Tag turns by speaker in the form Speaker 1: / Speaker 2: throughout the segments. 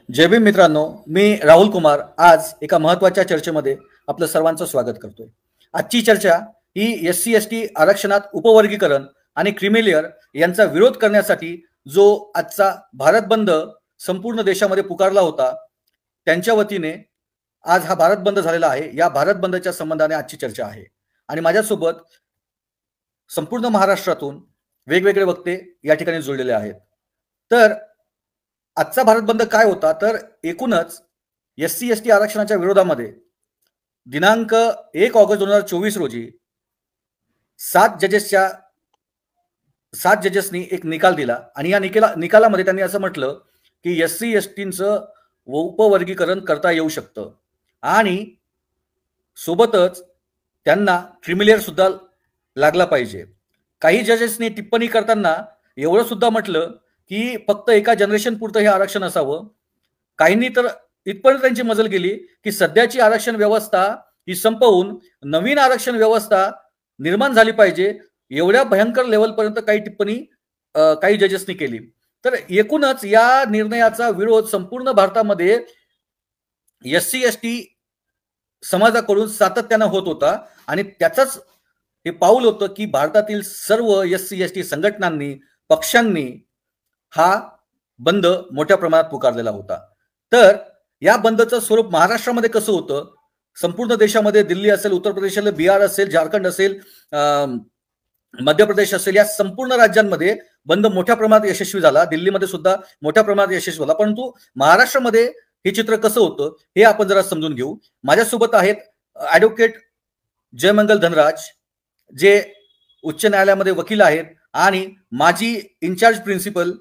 Speaker 1: जय भीम मित्रांनो, मी राहुल कुमार आज एका महत्त्वाच्या चर्चेमध्ये आपलं सर्वांचं स्वागत करतोय. आजची चर्चा ही SC/ST आरक्षणात उपवर्गीकरण आणि क्रिमिलेअर यांचा विरोध करण्यासाठी जो आजचा भारत बंद संपूर्ण देशामध्ये पुकारला होता, त्यांच्या वतीने आज हा भारत बंद झालेला आहे. या भारत बंदच्या संबंधाने आजची चर्चा आहे आणि माझ्यासोबत संपूर्ण महाराष्ट्रातून वेगवेगळे वक्ते या ठिकाणी जुळलेले आहेत. तर आजचा भारत बंद काय होता, तर एकूणच SC/ST आरक्षणाच्या विरोधामध्ये दिनांक 1 ऑगस्ट 2024 रोजी 7 जजेसनी एक निकाल दिला आणि या निकालामध्ये त्यांनी असं म्हटलं की SC/STचं उपवर्गीकरण करता येऊ शकतं आणि सोबतच त्यांना क्रिमिलेअर सुद्धा लागला पाहिजे. काही जजेसनी टिप्पणी करताना एवढं सुद्धा म्हटलं की फक्त एका जनरेशन पुरतं हे आरक्षण असावं. काहींनी तर इथपर्यंत त्यांची मजल गेली की सध्याची आरक्षण व्यवस्था ही संपवून नवीन आरक्षण व्यवस्था निर्माण झाली पाहिजे, एवढ्या भयंकर लेवलपर्यंत काही टिप्पणी काही जजेसनी केली. तर एकूणच या निर्णयाचा विरोध संपूर्ण भारतामध्ये SC/ST समाजाकडून सातत्यानं होत होता आणि त्याचंच हे पाऊल होतं की भारतातील सर्व SC/ST संघटनांनी, पक्षांनी हा बंद मोठ्या प्रमाणात पुकारलेला होता. तर या बंदचं स्वरूप महाराष्ट्रामध्ये कसं होतं, संपूर्ण देशामध्ये दिल्ली असेल, उत्तर प्रदेश असेल, बिहार असेल, झारखंड असेल, मध्य प्रदेश असेल, या संपूर्ण राज्यांमध्ये बंद मोठ्या प्रमाणात यशस्वी झाला. दिल्लीमध्ये सुद्धा मोठ्या प्रमाणात यशस्वी झाला. परंतु महाराष्ट्रामध्ये हे चित्र कसं होतं हे आपण जरा समजून घेऊ. माझ्यासोबत आहेत ॲडव्होकेट जयमंगल धनराज, जे उच्च न्यायालयामध्ये वकील आहेत आणि माजी incharge principal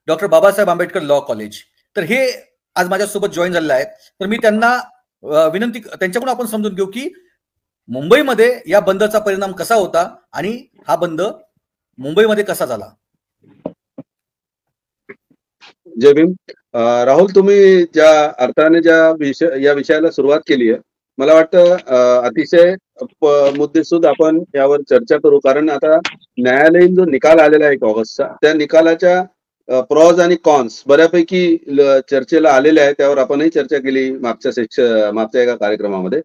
Speaker 1: doctor Babasaheb Ambedkar law college. तर हे आज माझ्यासोबत जॉईन झालेले आहेत. तर मी त्यांना त्यांच्याकडून आपण समजून घेऊ की मुंबईमध्ये या बंदचा परिणाम कसा होता आणि हा बंद मुंबईमध्ये कसा झाला.
Speaker 2: जय भीम. राहुल, तुम्ही ज्या अर्थाने या विषयाला सुरुवात केली आहे, मला वाटतं अतिशय मुद्देसूद आपण यावर चर्चा करू. कारण आता न्यायालयीन जो निकाल आलेला आहे 1 ऑगस्टचा, त्या निकालाच्या प्रॉज आणि कॉन्स बऱ्यापैकी चर्चेला आलेले आहे. त्यावर आपणही चर्चा केली मागच्या एका कार्यक्रमामध्ये.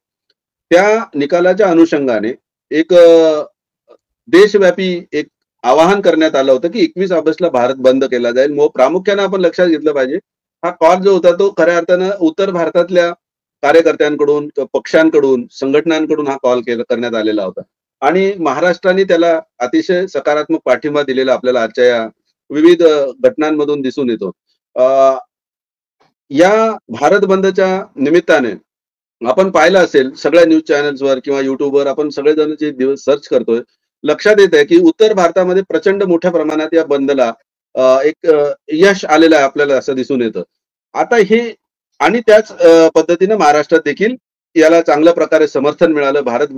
Speaker 2: त्या निकालाच्या अनुषंगाने एक देशव्यापी एक आवाहन करण्यात आलं होतं की 21 ऑगस्टला भारत बंद केला जाईल. प्रामुख्याने आपण लक्षात घेतलं पाहिजे, हा कॉल जो होता तो खऱ्या अर्थानं उत्तर भारतातल्या कार्यकर्त्यांकडून, पक्षांकडून, संघटनांकडून हा कॉल करण्यात आलेला होता आणि महाराष्ट्राने त्याला अतिशय सकारात्मक पाठिंबा दिलेला आपल्याला आजच्या या विविध घटनांमधून दिसून येतो. या भारत बंदच्या निमित्ताने आपण पाहिलं असेल सगळ्या न्यूज चॅनल्सवर किंवा युट्यूबवर आपण सगळेजण जे दिवस सर्च करतोय, लक्षात येत आहे की उत्तर भारतामध्ये प्रचंड मोठ्या प्रमाणात या बंदला एक यश आलेलं आहे आपल्याला असं दिसून येतं. आता हे आणि त्याच पद्धतीने महाराष्ट्रात देखील याला चांगल्या प्रकारे समर्थन मिळालं. भारत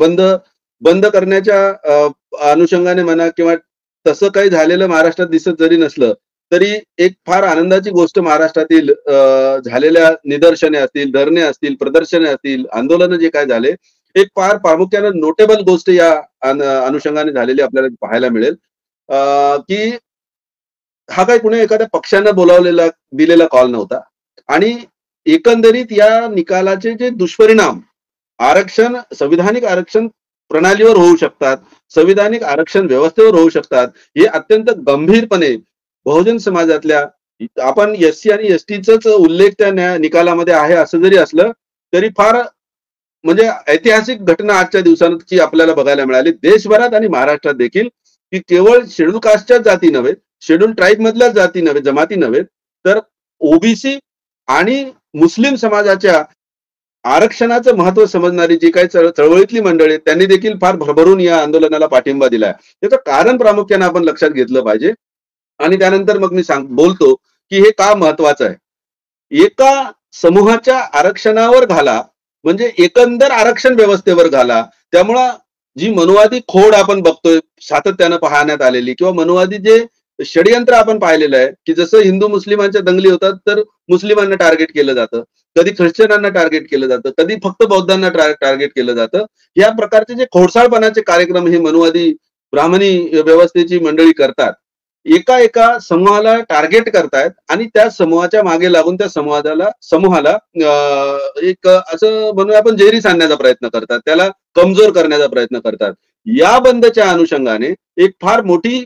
Speaker 2: बंद करण्याच्या अनुषंगाने म्हणा किंवा तसं काही झालेलं महाराष्ट्रात दिसत जरी नसलं तरी एक फार आनंदाची गोष्ट महाराष्ट्रातील झालेल्या निदर्शने असतील, धरणे असतील, प्रदर्शने असतील, आंदोलन जे काय झाले, एक फार प्रामुख्याने नोटेबल गोष्ट या अनुषंगाने झालेली आपल्याला पाहायला मिळेल की हा काही कुणी एखाद्या पक्षानं दिलेला कॉल नव्हता आणि एकंदरीत या निकालाचे जे दुष्परिणाम संविधानिक आरक्षण प्रणालीवर होऊ शकतात, संविधानिक आरक्षण व्यवस्थेवर होऊ शकतात, हे अत्यंत गंभीरपणे बहुजन समाजातल्या, आपण SC आणि STचाच उल्लेख त्या निकालामध्ये आहे असं जरी असलं तरी फार म्हणजे ऐतिहासिक घटना आजच्या दिवसांची आपल्याला बघायला मिळाली देशभरात आणि महाराष्ट्रात देखील, की केवळ शेड्यूल कास्टच्याच जाती नव्हे, शेड्यूल ट्राईब मधल्याच जाती नव्हे, जमाती नव्हे, तर OBC आणि मुस्लिम समाजाच्या आरक्षणाचं महत्व समजणारी जी काही चळवळीतली मंडळी त्यांनी देखील फार भरभरून या आंदोलनाला पाठिंबा दिलाय. याचं कारण प्रामुख्याने आपण लक्षात घेतलं पाहिजे आणि त्यानंतर मग मी बोलतो की हे का महत्वाचं आहे. एका समूहाच्या आरक्षणावर घाला म्हणजे एकंदर आरक्षण व्यवस्थेवर घाला. त्यामुळं जी मनुवादी खोड आपण बघतोय सातत्यानं पाहण्यात आलेली किंवा मनुवादी जे षडयंत्र आपण पाहिलेलं आहे की जसं हिंदू मुस्लिमांच्या दंगली होतात तर मुस्लिमांना टार्गेट केलं जातं, कधी ख्रिश्चनांना टार्गेट केलं जातं, कधी फक्त बौद्धांना टार्गेट केलं जातं. या प्रकारचे जे खोडसाळपणाचे कार्यक्रम हे मनुवादी ब्राह्मणी व्यवस्थेची मंडळी करतात एका एका समूहाला टार्गेट करतायत आणि त्या समूहाच्या मागे लागून त्या समूहाला एक असं म्हणूया आपण जेरीस आणण्याचा प्रयत्न करतात, त्याला कमजोर करण्याचा प्रयत्न करतात. या बंदच्या अनुषंगाने एक फार मोठी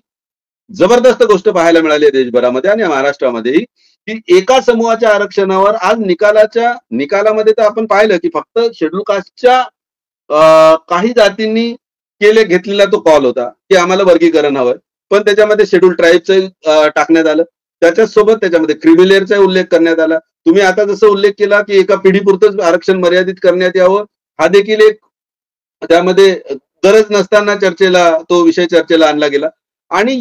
Speaker 2: जबरदस्त गोष्ट पाहायला मिळाली आहे देशभरामध्ये आणि महाराष्ट्रामध्येही, की एका समूहाच्या आरक्षणावर आज निकालामध्ये तर आपण पाहिलं की फक्त शेड्यूल कास्टच्या काही जातींनी घेतलेला तो कॉल होता की आम्हाला वर्गीकरण हवं, पण त्याच्यामध्ये शेड्यूल ट्राईबचं टाकण्यात आलं. त्याच्यासोबत त्याच्यामध्ये क्रिमिलेअरचा उल्लेख करण्यात आला. तुम्ही आता जसं उल्लेख केला की एका पिढीपुरतंच आरक्षण मर्यादित करण्यात यावं, हा देखील एक त्यामध्ये गरज नसताना तो विषय चर्चेला आणला गेला. आणि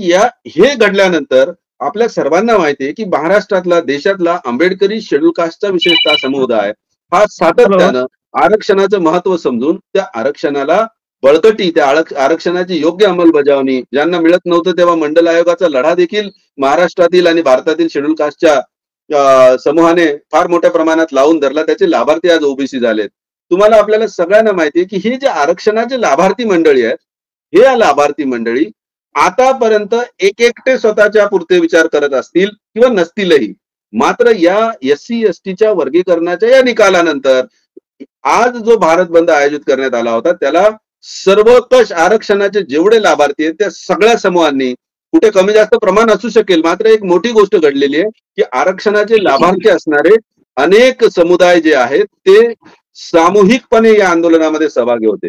Speaker 2: हे घडल्यानंतर आपल्या सर्वांना माहिती आहे की महाराष्ट्रातला, देशातला आंबेडकरी शेड्यूल कास्टचा विशेषतः समुदाय हा सातत्यानं आरक्षणाचं महत्व समजून त्या आरक्षणाला बळकटी, त्या आरक्षणाची योग्य अंमलबजावणी, ज्यांना मिळत नव्हतं तेव्हा मंडल आयोगाचा लढा देखील महाराष्ट्रातील आणि भारतातील शेड्यूल कास्टच्या समूहाने फार मोठ्या प्रमाणात लावून धरला. त्याचे लाभार्थी आज ओबीसी झालेत. तुम्हाला आपल्याला सगळ्यांना माहिती आहे की हे जे आरक्षणाचे लाभार्थी मंडळी आहेत, हे या लाभार्थी मंडळी आतापर्यंत एकटे स्वतःच्या पुरते विचार करत असतील किंवा नसतीलही, मात्र या SC STच्या वर्गीकरणाच्या या निकालानंतर आज जो भारत बंद आयोजित करण्यात आला होता, त्याला सर्वकष आरक्षणाचे जेवढे लाभार्थी आहेत त्या सगळ्या समूहांनी, कुठे कमी जास्त प्रमाण असू शकेल, मात्र एक मोठी गोष्ट घडलेली आहे की आरक्षणाचे लाभार्थी असणारे अनेक समुदाय जे आहेत ते सामूहिकपणे या आंदोलनामध्ये सहभागी होते.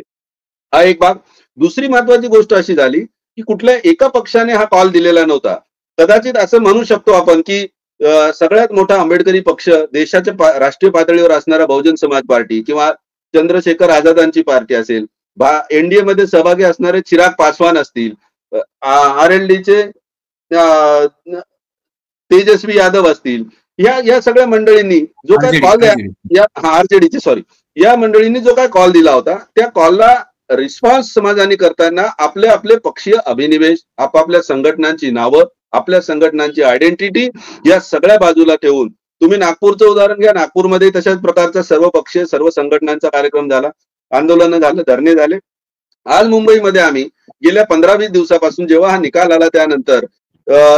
Speaker 2: हा एक भाग. दुसरी महत्वाची गोष्ट अशी झाली की कुठल्या एका पक्षाने हा कॉल दिलेला नव्हता. कदाचित असं म्हणू शकतो आपण की सगळ्यात मोठा आंबेडकरी पक्ष देशाच्या राष्ट्रीय पातळीवर असणारा बहुजन समाज पार्टी किंवा चंद्रशेखर आझादांची पार्टी असेल, एनडीए मध्ये सहभागी असणारे चिराग पासवान असतील, RLDचे तेजस्वी यादव असतील, या सगळ्या मंडळींनी जो काय कॉल या मंडळींनी जो काय कॉल दिला होता, त्या कॉलला रिस्पॉन्स समाजाने करताना आपले आपले पक्षीय अभिनिवेश, आपापल्या संघटनांची नावं, आपल्या संघटनांची आयडेंटिटी या सगळ्या बाजूला ठेवून, तुम्ही नागपूरचं उदाहरण घ्या, नागपूरमध्ये तशाच प्रकारचा सर्व पक्षीय सर्व संघटनांचा कार्यक्रम झाला, आंदोलनं झालं, धरणे झाले. आज मुंबईमध्ये आम्ही गेल्या 15-20 दिवसापासून जेव्हा हा निकाल आला त्यानंतर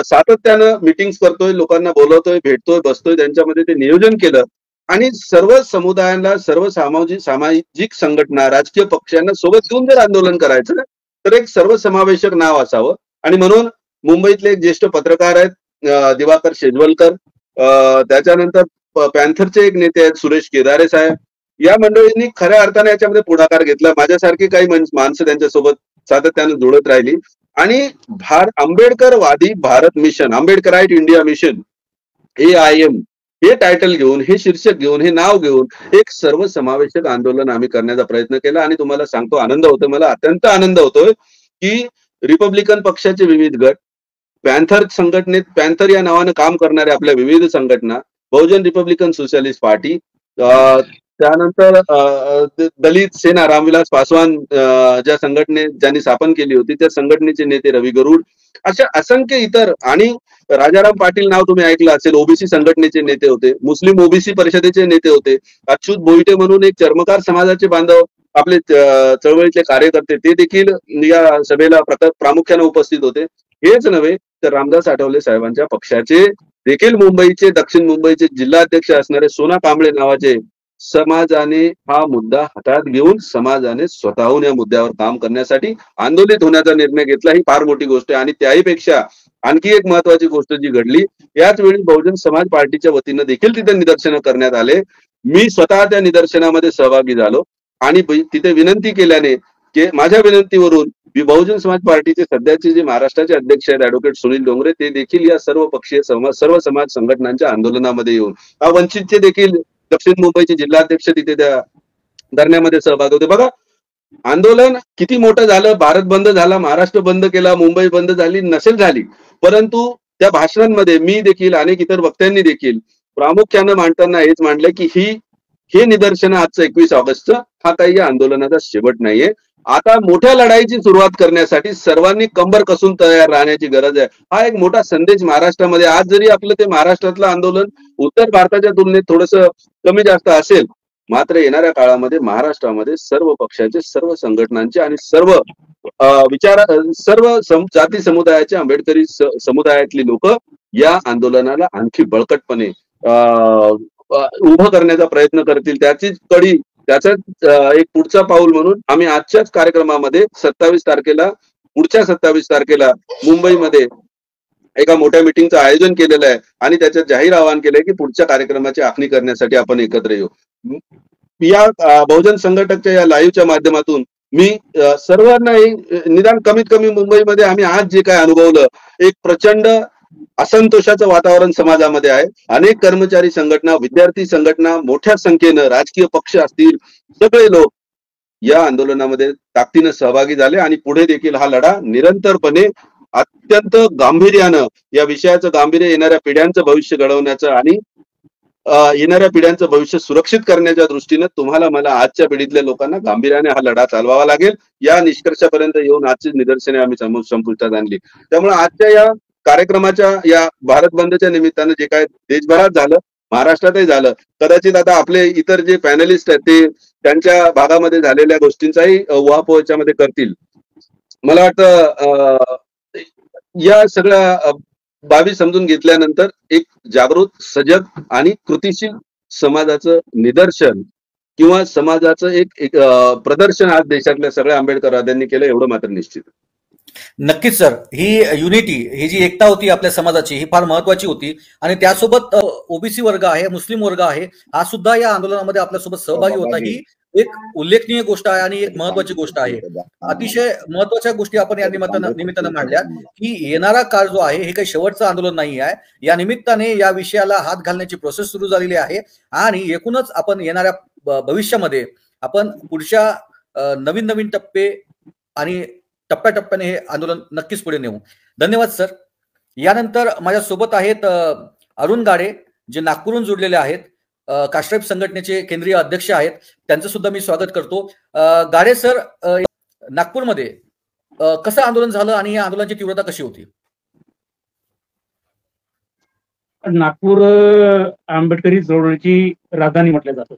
Speaker 2: सातत्यानं मिटिंग्स करतोय, लोकांना बोलवतोय, भेटतोय, बसतोय, त्यांच्यामध्ये ते नियोजन केलं आणि सर्व समुदायांना, सर्व सामाजिक संघटना, राजकीय पक्षांना सोबत घेऊन जर आंदोलन करायचं तर एक सर्वसमावेशक नाव असावं. आणि म्हणून मुंबईतले एक ज्येष्ठ पत्रकार आहेत दिवाकर शेजवलकर, त्याच्यानंतर पॅन्थरचे एक नेते आहेत सुरेश केदारे साहेब, या मंडळींनी खऱ्या अर्थाने याच्यामध्ये पुढाकार घेतला. माझ्यासारखी काही माणसं त्यांच्यासोबत सातत्यानं जुळत राहिली आणि आंबेडकरवादी Bharat mission, Ambedkarite India mission, AIM हे टायटल घेऊन, हे शीर्षक घेऊन, हे नाव घेऊन एक सर्वसमावेशक आंदोलन आम्ही करण्याचा प्रयत्न केला. आणि तुम्हाला सांगतो, आनंद होतोय, मला अत्यंत आनंद होतोय की रिपब्लिकन पक्षाचे विविध गट, पॅन्थर या नावानं काम करणाऱ्या आपल्या विविध संघटना, बहुजन रिपब्लिकन सोशलिस्ट पार्टी, त्यानंतर दलित सेना, रामविलास पासवान ज्या ज्यांनी स्थापन केली होती त्या संघटनेचे नेते रवी गरुड, अशा असंख्य इतर, आणि राजाराम पाटील नाव तुम्ही ऐकलं असेल, ओबीसी संघटनेचे नेते होते, मुस्लिम ओबीसी परिषदेचे नेते होते, अच्युत बोईटे म्हणून एक चर्मकार समाजाचे बांधव, आपले चळवळीतले कार्यकर्ते, ते देखील या सभेला प्रामुख्याने उपस्थित होते. हेच नव्हे तर रामदास आठवले साहेबांच्या पक्षाचे देखील मुंबईचे, दक्षिण मुंबईचे जिल्हाध्यक्ष असणारे सोना कांबळे नावाचे, समाजाने हा मुद्दा हातात घेऊन समाजाने स्वतःहून या मुद्द्यावर काम करण्यासाठी आंदोलित होण्याचा निर्णय घेतला. ही फार मोठी गोष्ट आहे. आणि त्याहीपेक्षा आणखी एक महत्वाची गोष्ट जी घडली, याच वेळी बहुजन समाज पार्टीच्या वतीनं देखील तिथे निदर्शनं करण्यात आले. मी स्वतः त्या निदर्शनामध्ये सहभागी झालो आणि तिथे विनंती केल्याने, माझ्या विनंतीवरून बहुजन समाज पार्टीचे सध्याचे जे महाराष्ट्राचे अध्यक्ष आहेत ऍडव्होकेट सुनील डोंगरे, ते देखील या सर्व पक्षीय सर्व समाज संघटनांच्या आंदोलनामध्ये येऊन, वंचितचे देखील दक्षिण मुंबईचे जिल्हाध्यक्ष तिथे त्या धरण्यामध्ये सहभागी होते. बघा, आंदोलन किती मोठं झालं, भारत बंद झाला, महाराष्ट्र बंद केला, मुंबई बंद झाली नसेल झाली, परंतु त्या भाषणांमध्ये मी देखील अनेक इतर वक्त्यांनी देखील प्रामुख्यानं मांडताना हेच मांडलं की हे निदर्शनं आजचं 21 ऑगस्टचं हा काही या आंदोलनाचा शेवट नाहीये. आता मोठ्या लढाईची सुरुवात करण्यासाठी सर्वांनी कंबर कसून तयार राहण्याची गरज आहे. हा एक मोठा संदेश महाराष्ट्रामध्ये, आज जरी आपलं ते महाराष्ट्रातलं आंदोलन उत्तर भारताच्या तुलनेत थोडंसं कमी जास्त असेल, मात्र येणाऱ्या काळामध्ये महाराष्ट्रामध्ये सर्व पक्षाचे, सर्व संघटनांचे आणि सर्व सर्व जाती समुदायाचे आंबेडकरी समुदायातली लोक या आंदोलनाला आणखी बळकटपणे उभं करण्याचा प्रयत्न करतील. त्याचीच कडी, त्याचाच एक पुढचा पाऊल म्हणून आम्ही आजच्याच कार्यक्रमामध्ये 27 तारखेला मुंबईमध्ये एका मोठ्या मिटिंगचं आयोजन केलेलं आहे आणि त्याच्यात जाहीर आवाहन केलंय की पुढच्या कार्यक्रमाची आखणी करण्यासाठी आपण एकत्र येऊ. या बहुजन संघटकच्या या लाईव्हच्या माध्यमातून मी सर्वांनाही निदान कमीत कमी मुंबईमध्ये आम्ही आज जे काय अनुभवलं, एक प्रचंड असंतोषाचं वातावरण समाजामध्ये आहे. अनेक कर्मचारी संघटना, विद्यार्थी संघटना, मोठ्या संख्येनं राजकीय पक्ष असतील, सगळे लोक या आंदोलनामध्ये ताकदीनं सहभागी झाले आणि पुढे देखील हा लढा निरंतरपणे अत्यंत गांभीर्यानं, या विषयाचं गांभीर्य येणाऱ्या पिढ्यांचं भविष्य घडवण्याचं आणि येणाऱ्या पिढ्यांचं भविष्य सुरक्षित करण्याच्या दृष्टीनं तुम्हाला मला आजच्या पिढीतल्या लोकांना गांभीर्याने हा लढा चालवावा लागेल. या निष्कर्षापर्यंत येऊन आजची निदर्शने आम्ही संपुष्टात आणली. त्यामुळे आजच्या या कार्यक्रमाच्या, या भारत बंदच्या निमित्तानं जे काय देशभरात झालं, महाराष्ट्रातही झालं, कदाचित आता आपले इतर जे पॅनलिस्ट आहेत ते त्यांच्या भागामध्ये झालेल्या गोष्टींचाही उहापोह याच्यामध्ये करतील. मला वाटतं या सगळ्या बाबी समजून घेतल्यानंतर एक जागृत, सजग आणि कृतिशील समाजाचं निदर्शन किंवा समाजाचं एक प्रदर्शन आज देशातल्या सगळ्या आंबेडकरवाद्यांनी केलं, एवढं मात्र निश्चित.
Speaker 1: नक्कीच सर, ही युनिटी, ही जी एकता होती आपल्या समाजाची, ही फार महत्वाची होती आणि त्यासोबत ओबीसी वर्ग आहे, मुस्लिम वर्ग आहे, हा सुद्धा या आंदोलनामध्ये आपल्यासोबत सहभागी होता. ही एक उल्लेखनीय गोष्ट आहे आणि एक महत्वाची गोष्ट आहे. अतिशय महत्वाच्या गोष्टी आपण या निमित्तानं मांडल्या की येणारा काळ जो आहे हे काही शेवटचं आंदोलन नाही आहे. या निमित्ताने या विषयाला हात घालण्याची प्रोसेस सुरू झालेली आहे आणि एकूणच आपण येणाऱ्या भविष्यामध्ये आपण पुढच्या नवीन टप्पे आणि टप्प्याटप्प्याने हे आंदोलन नक्कीच पुढे नेऊ. धन्यवाद सर. यानंतर माझ्या सोबत आहेत अरुण गाडे, जे नागपूरहून जोडलेले आहेत, कास्ट्राईब संघटनेचे केंद्रीय अध्यक्ष आहेत. त्यांचं सुद्धा मी स्वागत करतो. गाडे सर, नागपूरमध्ये कसं आंदोलन झालं आणि या आंदोलनाची तीव्रता कशी होती?
Speaker 3: नागपूर आंबेडकरी चळवळीची राजधानी म्हटलं जातं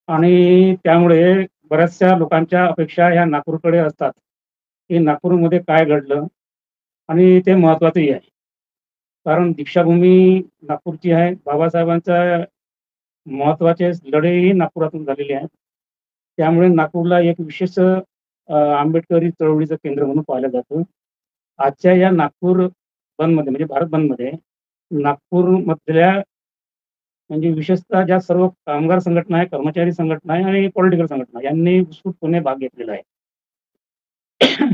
Speaker 3: आणि त्यामुळे बऱ्याचशा लोकांच्या अपेक्षा ह्या नागपूरकडे असतात की नागपूरमध्ये काय घडलं, आणि ते महत्वाचंही आहे कारण दीक्षाभूमी नागपूरची आहे. बाबासाहेबांचा महत्वाचे लढेही नागपुरातून झालेले आहेत. त्यामुळे नागपूरला एक विशेष आंबेडकरी चळवळीचं केंद्र म्हणून पाहिलं जातं. आजच्या या नागपूर बंदमध्ये, म्हणजे भारत बंदमध्ये, नागपूरमधल्या म्हणजे विशेषतः ज्या सर्व कामगार संघटना आहे, कर्मचारी संघटना आहे आणि पॉलिटिकल संघटना यांनी उत्स्फूर्तपणे भाग घेतलेला आहे.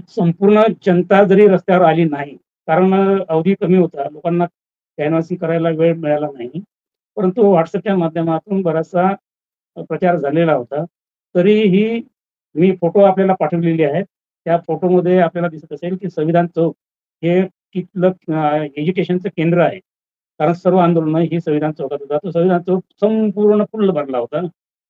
Speaker 3: संपूर्ण जनता जरी रस्त्यावर आली नाही, कारण अवधी कमी होता, लोकांना कॅनव्हासिंग करायला वेळ मिळाला नाही, परंतु व्हॉट्सअपच्या माध्यमातून बराचसा प्रचार झालेला होता. तरीही मी फोटो आपल्याला पाठवलेले आहेत. त्या फोटोमध्ये आपल्याला दिसत असेल की संविधान चौक हे तिथलं एज्युकेशनचं केंद्र आहे, कारण सर्व आंदोलनं ही संविधान चौकात होतात. तो संविधान चौक संपूर्ण फुल्ल भरला होता,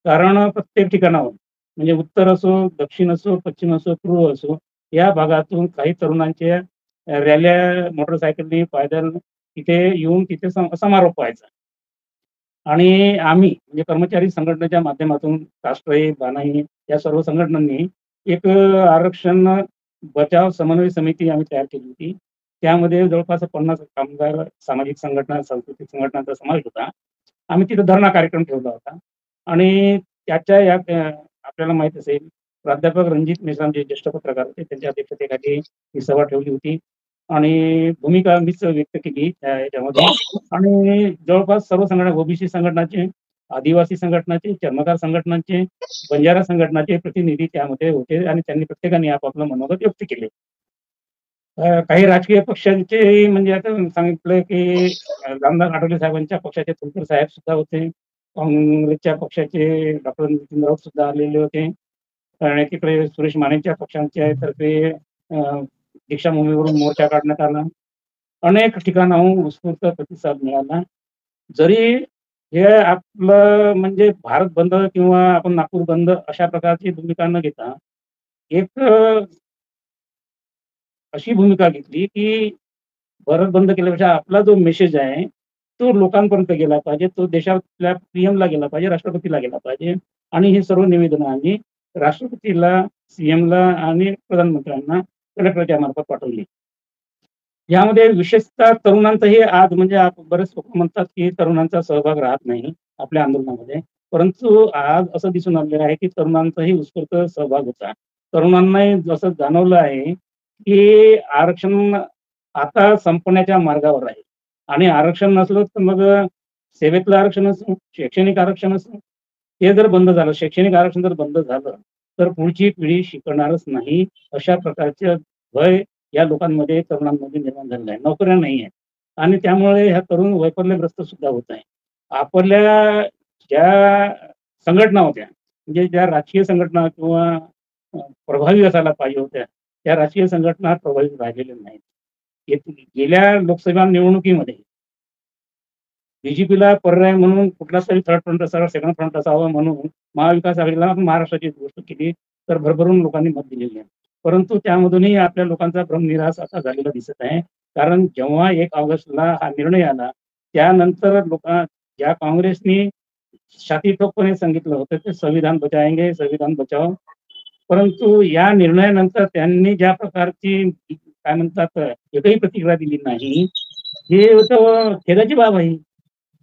Speaker 3: कारण प्रत्येक ठिकाणावर म्हणजे उत्तर असो, दक्षिण असो, पश्चिम असो, पूर्व असो, या भागातून काही तरुणांच्या रॅल्या मोटरसायकलनी, पायदल तिथे येऊन तिथे समारोप व्हायचा. आणि आम्ही म्हणजे कर्मचारी संघटनेच्या माध्यमातून राष्ट्रहित, बाणाई या सर्व संघटनांनी एक आरक्षण बचाव समन्वय समिती आम्ही तयार केली होती. त्यामध्ये जवळपास 50 कामगार सामाजिक संघटना, सांस्कृतिक संघटनांचा समावेश होता. आम्ही तिथे धरणा कार्यक्रम ठेवला होता आणि त्याच्या या आपल्याला माहित असेल प्राध्यापक रणजित मेश्राम जे ज्येष्ठ पत्रकार होते, त्यांच्या अध्यक्षतेखाली ही सभा ठेवली होती आणि भूमिका मीच व्यक्त केली याच्यामध्ये. आणि जवळपास सर्व संघटना, ओबीसी संघटनाचे, आदिवासी संघटनाचे, चर्मकार संघटनांचे, बंजारा संघटनाचे प्रतिनिधी त्यामध्ये होते आणि त्यांनी प्रत्येकाने आपापलं मनोगत व्यक्त केले. काही राजकीय पक्षांचे म्हणजे आता सांगितलं की रामदास आठवले साहेबांच्या पक्षाचे तुलकर साहेब सुद्धा होते, काँग्रेसच्या पक्षाचे डॉक्टर नितीन राऊत सुद्धा आलेले होते आणि तिकडे सुरेश मानेच्या पक्षांच्या तर्फे दीक्षाभूमीवरून मोर्चा काढण्यात आला. अनेक ठिकाणाहून उत्स्फूर्त प्रतिसाद मिळाला. जरी हे आपलं म्हणजे भारत बंद किंवा आपण नागपूर बंद अशा प्रकारची भूमिका न घेता एक अशी भूमिका घेतली की भारत बंद केल्यापेक्षा आपला जो मेसेज आहे तो लोकांपर्यंत गेला पाहिजे, तो देशातल्या पीएमला गेला पाहिजे, राष्ट्रपतीला गेला पाहिजे. आणि ही सर्व निवेदनं आम्ही राष्ट्रपतीला सीएमला आणि प्रधानमंत्र्यांना कलेक्टरच्या मार्फत पाठवली. यामध्ये विशेषतः तरुणांचाही आज म्हणजे बरेच लोक म्हणतात की तरुणांचा सहभाग राहत नाही आपल्या आंदोलनामध्ये. परंतु आज असं दिसून आलेलं आहे की तरुणांचाही उत्स्फूर्त सहभाग होता. तरुणांनाही जसं जाणवलं आहे की आरक्षण आता संपण्याच्या मार्गावर आहे आणि आरक्षण नसलं तर मग सेवेतलं आरक्षण असो, शैक्षणिक आरक्षण असो, ते जर बंद झालं, शैक्षणिक आरक्षण जर बंद झालं, तर पुढची पिढी शिकणारच नाही. अशा प्रकारचं भय या लोकांमध्ये, तरुणांमध्ये निर्माण झालेलं आहे. नोकऱ्या नाही आहेत आणि त्यामुळे ह्या तरुण वैफल्यग्रस्त सुद्धा होत आहे. आपल्या ज्या संघटना होत्या, म्हणजे ज्या राजकीय संघटना किंवा प्रभावी असायला पाहिजे होत्या, त्या राजकीय संघटना प्रभावी राहिलेल्या नाहीत. गेल्या लोकसभा निवडणुकीमध्ये बीजेपीला पर्याय म्हणून कुठलातरी थर्ड फ्रंट असावा, सेकंड फ्रंट असावा म्हणून महाविकास आघाडीला आपण महाराष्ट्राची गोष्ट केली, तर भरभरून लोकांनी मत दिलेले आहे. परंतु त्यामधूनही आपल्या लोकांचा भ्रमनिरास आता झालेला दिसत आहे. कारण जेव्हा 1 ऑगस्टला हा निर्णय आला, त्यानंतर ज्या काँग्रेसनी छाती ठोकपणे सांगितलं होतं की संविधान बचाएंगे, संविधान बचाओ. परंतु या निर्णयानंतर त्यांनी ज्या प्रकारची काय म्हणतात एकही प्रतिक्रिया दिली नाही, हे तर खेदाची बाब आहे.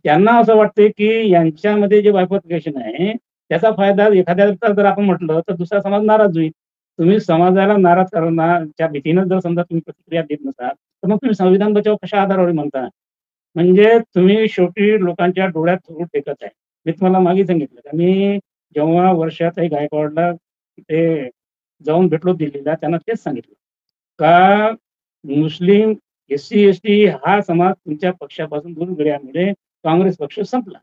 Speaker 3: त्यांना असं वाटतंय की यांच्यामध्ये जे बायफर्केशन आहे, त्याचा फायदा एखाद्याचा जर आपण म्हटलं, तर दुसरा समाज नाराज होईल. तुम्ही समाजाला नाराज करण्याच्या भीतीनं जर समजा तुम्ही प्रतिक्रिया देत नसाल, तर मग तुम्ही संविधान बचाव कशा आधारावर म्हणता? म्हणजे तुम्ही शेवटी लोकांच्या डोळ्यात धूळ फेकत आहे. मी तुम्हाला मागे सांगितलं का मी जेव्हा वर्षाताई गायकवाडला तिथे जाऊन भेटलो दिल्लीला, त्यांना तेच सांगितलं का मुस्लिम, एस-सी, एस-टी हा समाज तुमच्या पक्षापासून दूर गेल्यामुळे काँग्रेस पक्ष संपला.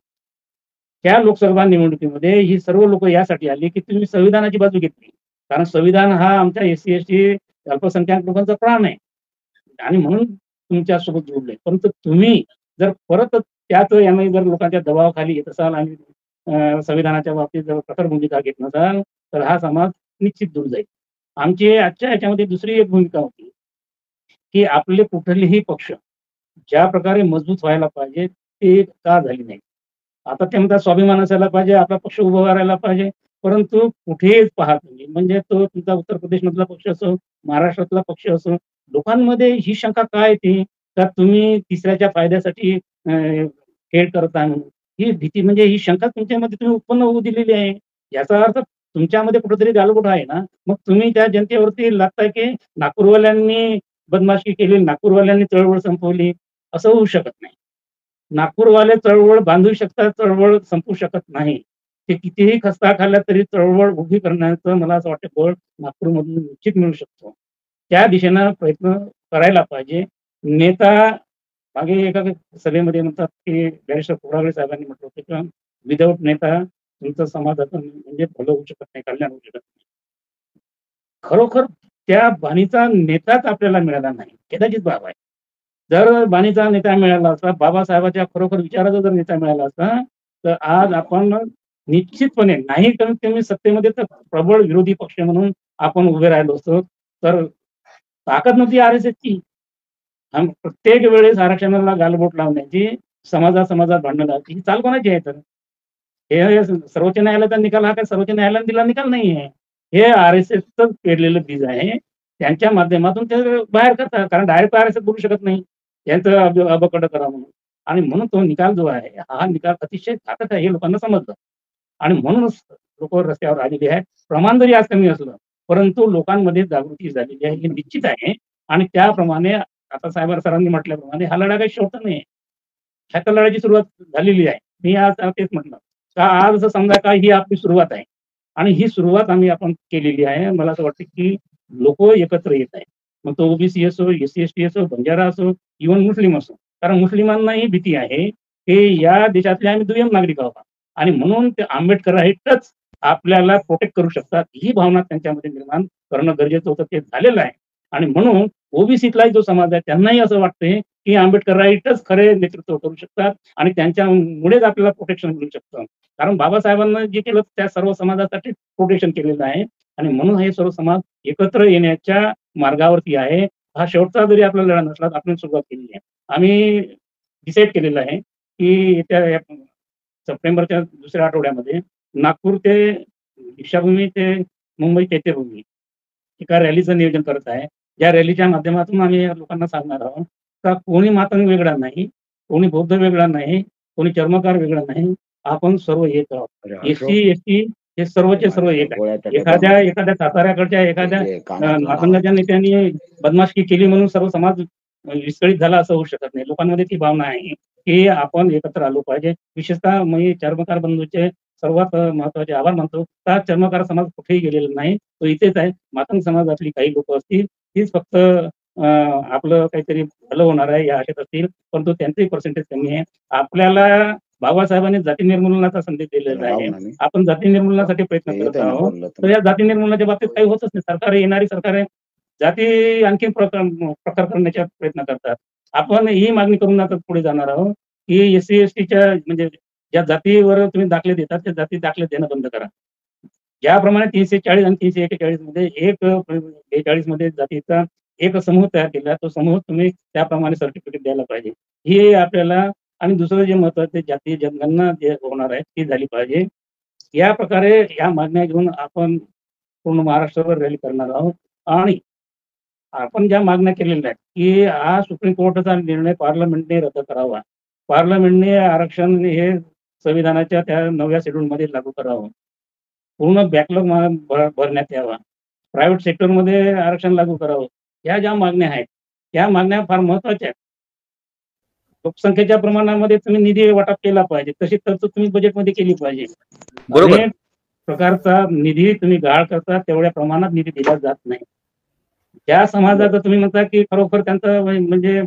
Speaker 3: त्या लोकसभा निवडणुकीमध्ये ही सर्व लोक यासाठी आली की तुम्ही संविधानाची बाजू घेतली. कारण संविधान हा आमच्या एस-सी, एस-टी अल्पसंख्याक लोकांचा प्राण आहे आणि म्हणून तुमच्यासोबत जोडले. परंतु तुम्ही जर परत त्याच यामध्ये जर लोकांच्या दबावाखाली येत असाल आणि संविधानाच्या बाबतीत जर कठोर भूमिका घेत नसाल, तर हा समाज निश्चित दूर जाईल. आमची आजच्या ह्याच्यामध्ये दुसरी एक भूमिका होती की आपले कुठलेही पक्ष ज्या प्रकारे मजबूत व्हायला पाहिजे, ते का झाली नाही. आता ते म्हणतात स्वाभिमान असायला पाहिजे, आपला पक्ष उभा राहायला पाहिजे. परंतु कुठेच पहा तुम्ही, म्हणजे तो तुमचा उत्तर प्रदेशमधला पक्ष असो, महाराष्ट्रातला पक्ष असो, लोकांमध्ये ही शंका का येते का तुम्ही तिसऱ्याच्या फायद्यासाठी खेळ करता म्हणून. ही भीती म्हणजे ही शंका तुमच्यामध्ये तुम्ही उत्पन्न होऊ दिलेली आहे. याचा अर्थ तुमच्यामध्ये कुठेतरी गालबोट आहे ना. मग तुम्ही त्या जनतेवरती लादताय की नागपूरवाल्यांनी बदमाशी केली, नागपूरवाल्यांनी चळवळ संपवली, असं होऊ शकत नाही. नागपूरवाले चळवळ बांधू शकतात, चळवळ संपवू शकत नाही. ते कितीही खस्ता खाल्ला तरी चळवळ उभी करण्याचं मला असं वाटतं बळ नागपूरमधून निश्चित मिळू शकतो. त्या दिशेनं प्रयत्न करायला पाहिजे. नेता मागे एका सभेमध्ये म्हणतात की बॅरिस्टर कोडागळे साहेबांनी म्हटलं होतं की विदाऊट नेता तुमचं समाजाचं म्हणजे भलं होऊ शकत नाही, कल्याण होऊ शकत नाही. खरोखर त्या बाणीचा नेताच आपल्याला मिळाला नाही. खेदाचीच बाब आहे. जर बाणीचा नेता मिळाला असता, बाबासाहेबांच्या खरोखर विचाराचा जर नेता मिळाला असता, तर आज आपण निश्चितपणे नाही कमीत कमी सत्तेमध्ये तर प्रबळ विरोधी पक्ष म्हणून आपण उभे राहिलो असतो. तर ताकद नव्हती आर-एस-एसची. आणि प्रत्येक वेळेस आरक्षणाला गालबोट लावण्याची, समाजात भांडणं लावायची, ही चाल कोणाची आहे तर? हे सर्वोच्च न्यायालयाचा निकाल हा काही सर्वोच्च न्यायालयाने दिलेला निकाल नाहीये. हे आर-एस-एसचं पेरलेलं बीज आहे. त्यांच्या माध्यमातून ते बाहेर करतात. कारण डायरेक्ट आर-एस-एस बोलू शकत नाही. यांचं अबकड करा म्हणून. आणि म्हणून तो निकाल जो आहे, हा निकाल अतिशय घातक आहे हे लोकांना समजलं. आणि म्हणूनच लोकं रस्त्यावर आलेली आहेत. प्रमाण जरी आज कमी असलं, परंतु लोकांमध्ये जागृती झालेली आहे हे निश्चित आहे. आणि त्याप्रमाणे आता साहेब सरांनी म्हटल्याप्रमाणे हा लढा काही शेवटचा नाही. ह्या लढ्याची सुरुवात झालेली आहे. मी आज तेच म्हटलं का आज असं समजा का ही आपली सुरुवात आहे आणि ही सुरुवात आपण केलेली आहे. मला असं वाटतं की लोक एकत्र येत आहेत. मग तो ओबीसी असो, एस-सी, एस-टी असो, बंजारा असो, इव्हन मुस्लिम असो. कारण मुस्लिमांनाही भीती आहे की या देशातले आम्ही दुय्यम नागरिक आहोत आणि म्हणून ते आंबेडकर राईटच आपल्याला प्रोटेक्ट करू शकतात. ही भावना त्यांच्यामध्ये निर्माण करणं गरजेचं होतं. ते झालेलं आहे आणि म्हणून ओबीसीतला जो समाज आहे त्यांनाही असं वाटतंय की आंबेडकर राईटच खरे नेतृत्व करू शकतात आणि त्यांच्यामुळेच आपल्याला प्रोटेक्शन मिळू शकतं. कारण बाबासाहेबांना जे केलं त्या सर्व समाजासाठी प्रोटेक्शन केलेलं आहे आणि म्हणून हे सर्व समाज एकत्र येण्याच्या मार्गावरती आहे. हा शेवटचा जरी आपला लढा नसला तर आपण सुरुवात केलेली आहे. आम्ही डिसाईड केलेलं आहे की येत्या सप्टेंबरच्या दुसऱ्या आठवड्यामध्ये नागपूर ते दीक्षाभूमी ते मुंबई चैत्यभूमी एका रॅलीचं नियोजन करत आहे. ज्या रॅलीच्या माध्यमातून आम्ही या लोकांना सांगणार आहोत का कोणी मातंग वेगळा नाही, कोणी बौद्ध वेगळा नाही, कोणी चर्मकार वेगळा नाही, आपण सर्व एक आहोत. एससी एसटी हे सर्वचे सर्व एक आहे. एखाद्या साताऱ्याकडच्या एखाद्या मातंगाच्या नेत्यांनी बदमाशी केली म्हणून सर्व समाज विस्कळीत झाला असं होऊ शकत नाही. लोकांमध्ये ती भावना आहे की आपण एकत्र आलो पाहिजे. विशेषतः मी चर्मकार बंधूचे सर्वात महत्वाचे आभार मानतो. का चर्मकार समाज कुठेही गेलेला नाही, तो इथेच आहे. मातंग समाजातली काही लोक असतील तीच फक्त आपलं काहीतरी भलं होणार आहे या आशेत असतील, परंतु त्यांचंही पर्सेंटेज कमी आहे. आपल्याला बाबासाहेबांनी जाती निर्मूलनाचा संदेश दिलेला आहे. आपण जाती निर्मूलनासाठी प्रयत्न करत आहोत. तर या जाती निर्मूलनाच्या बाबतीत काही होतच नाही. सरकार येणारी सरकार जाती आणखी प्रकार करण्याचा प्रयत्न करतात. आपण ही मागणी करून आता पुढे जाणार आहोत की एससी एसटीच्या म्हणजे ज्या जातीवर तुम्ही दाखले देतात त्या जाती दाखले देणं बंद करा. ज्याप्रमाणे 340 आणि 341 मध्ये 42 मध्ये जातीचा एक समूह तयार केला, तो समूह तुम्ही त्याप्रमाणे सर्टिफिकेट द्यायला पाहिजे. हे आपल्याला आणि दुसरं जे महत्वाचं जाती जनगणना जे होणार आहे ती झाली पाहिजे. या प्रकारे या मागण्या घेऊन आपण पूर्ण महाराष्ट्रावर रॅली करणार आहोत आणि आपण ज्या मागण्या केलेल्या आहेत की हा सुप्रीम कोर्टाचा निर्णय पार्लमेंटने रद्द करावा. पार्लमेंटने आरक्षण हे संविधानाच्या त्या 9व्या शेड्यूलमध्ये लागू करावं. पूर्ण बॅकलॉग भरण्यात यावा. प्रायव्हेट सेक्टरमध्ये आरक्षण लागू करावं. या ज्या मागण्या आहेत त्या मागण्या फार महत्वाच्या आहेत. लोकसंख्येच्या प्रमाणामध्ये तुम्ही निधी वाटप केला पाहिजे, तशी तरतूद तुम्ही बजेटमध्ये केली पाहिजे.
Speaker 1: बरोबर.
Speaker 3: अनेक प्रकारचा निधी तुम्ही गाळ करता तेवढ्या प्रमाणात निधी दिला जात नाही. ज्या समाजाचं तुम्ही म्हणता की खरोखर त्यांचं म्हणजे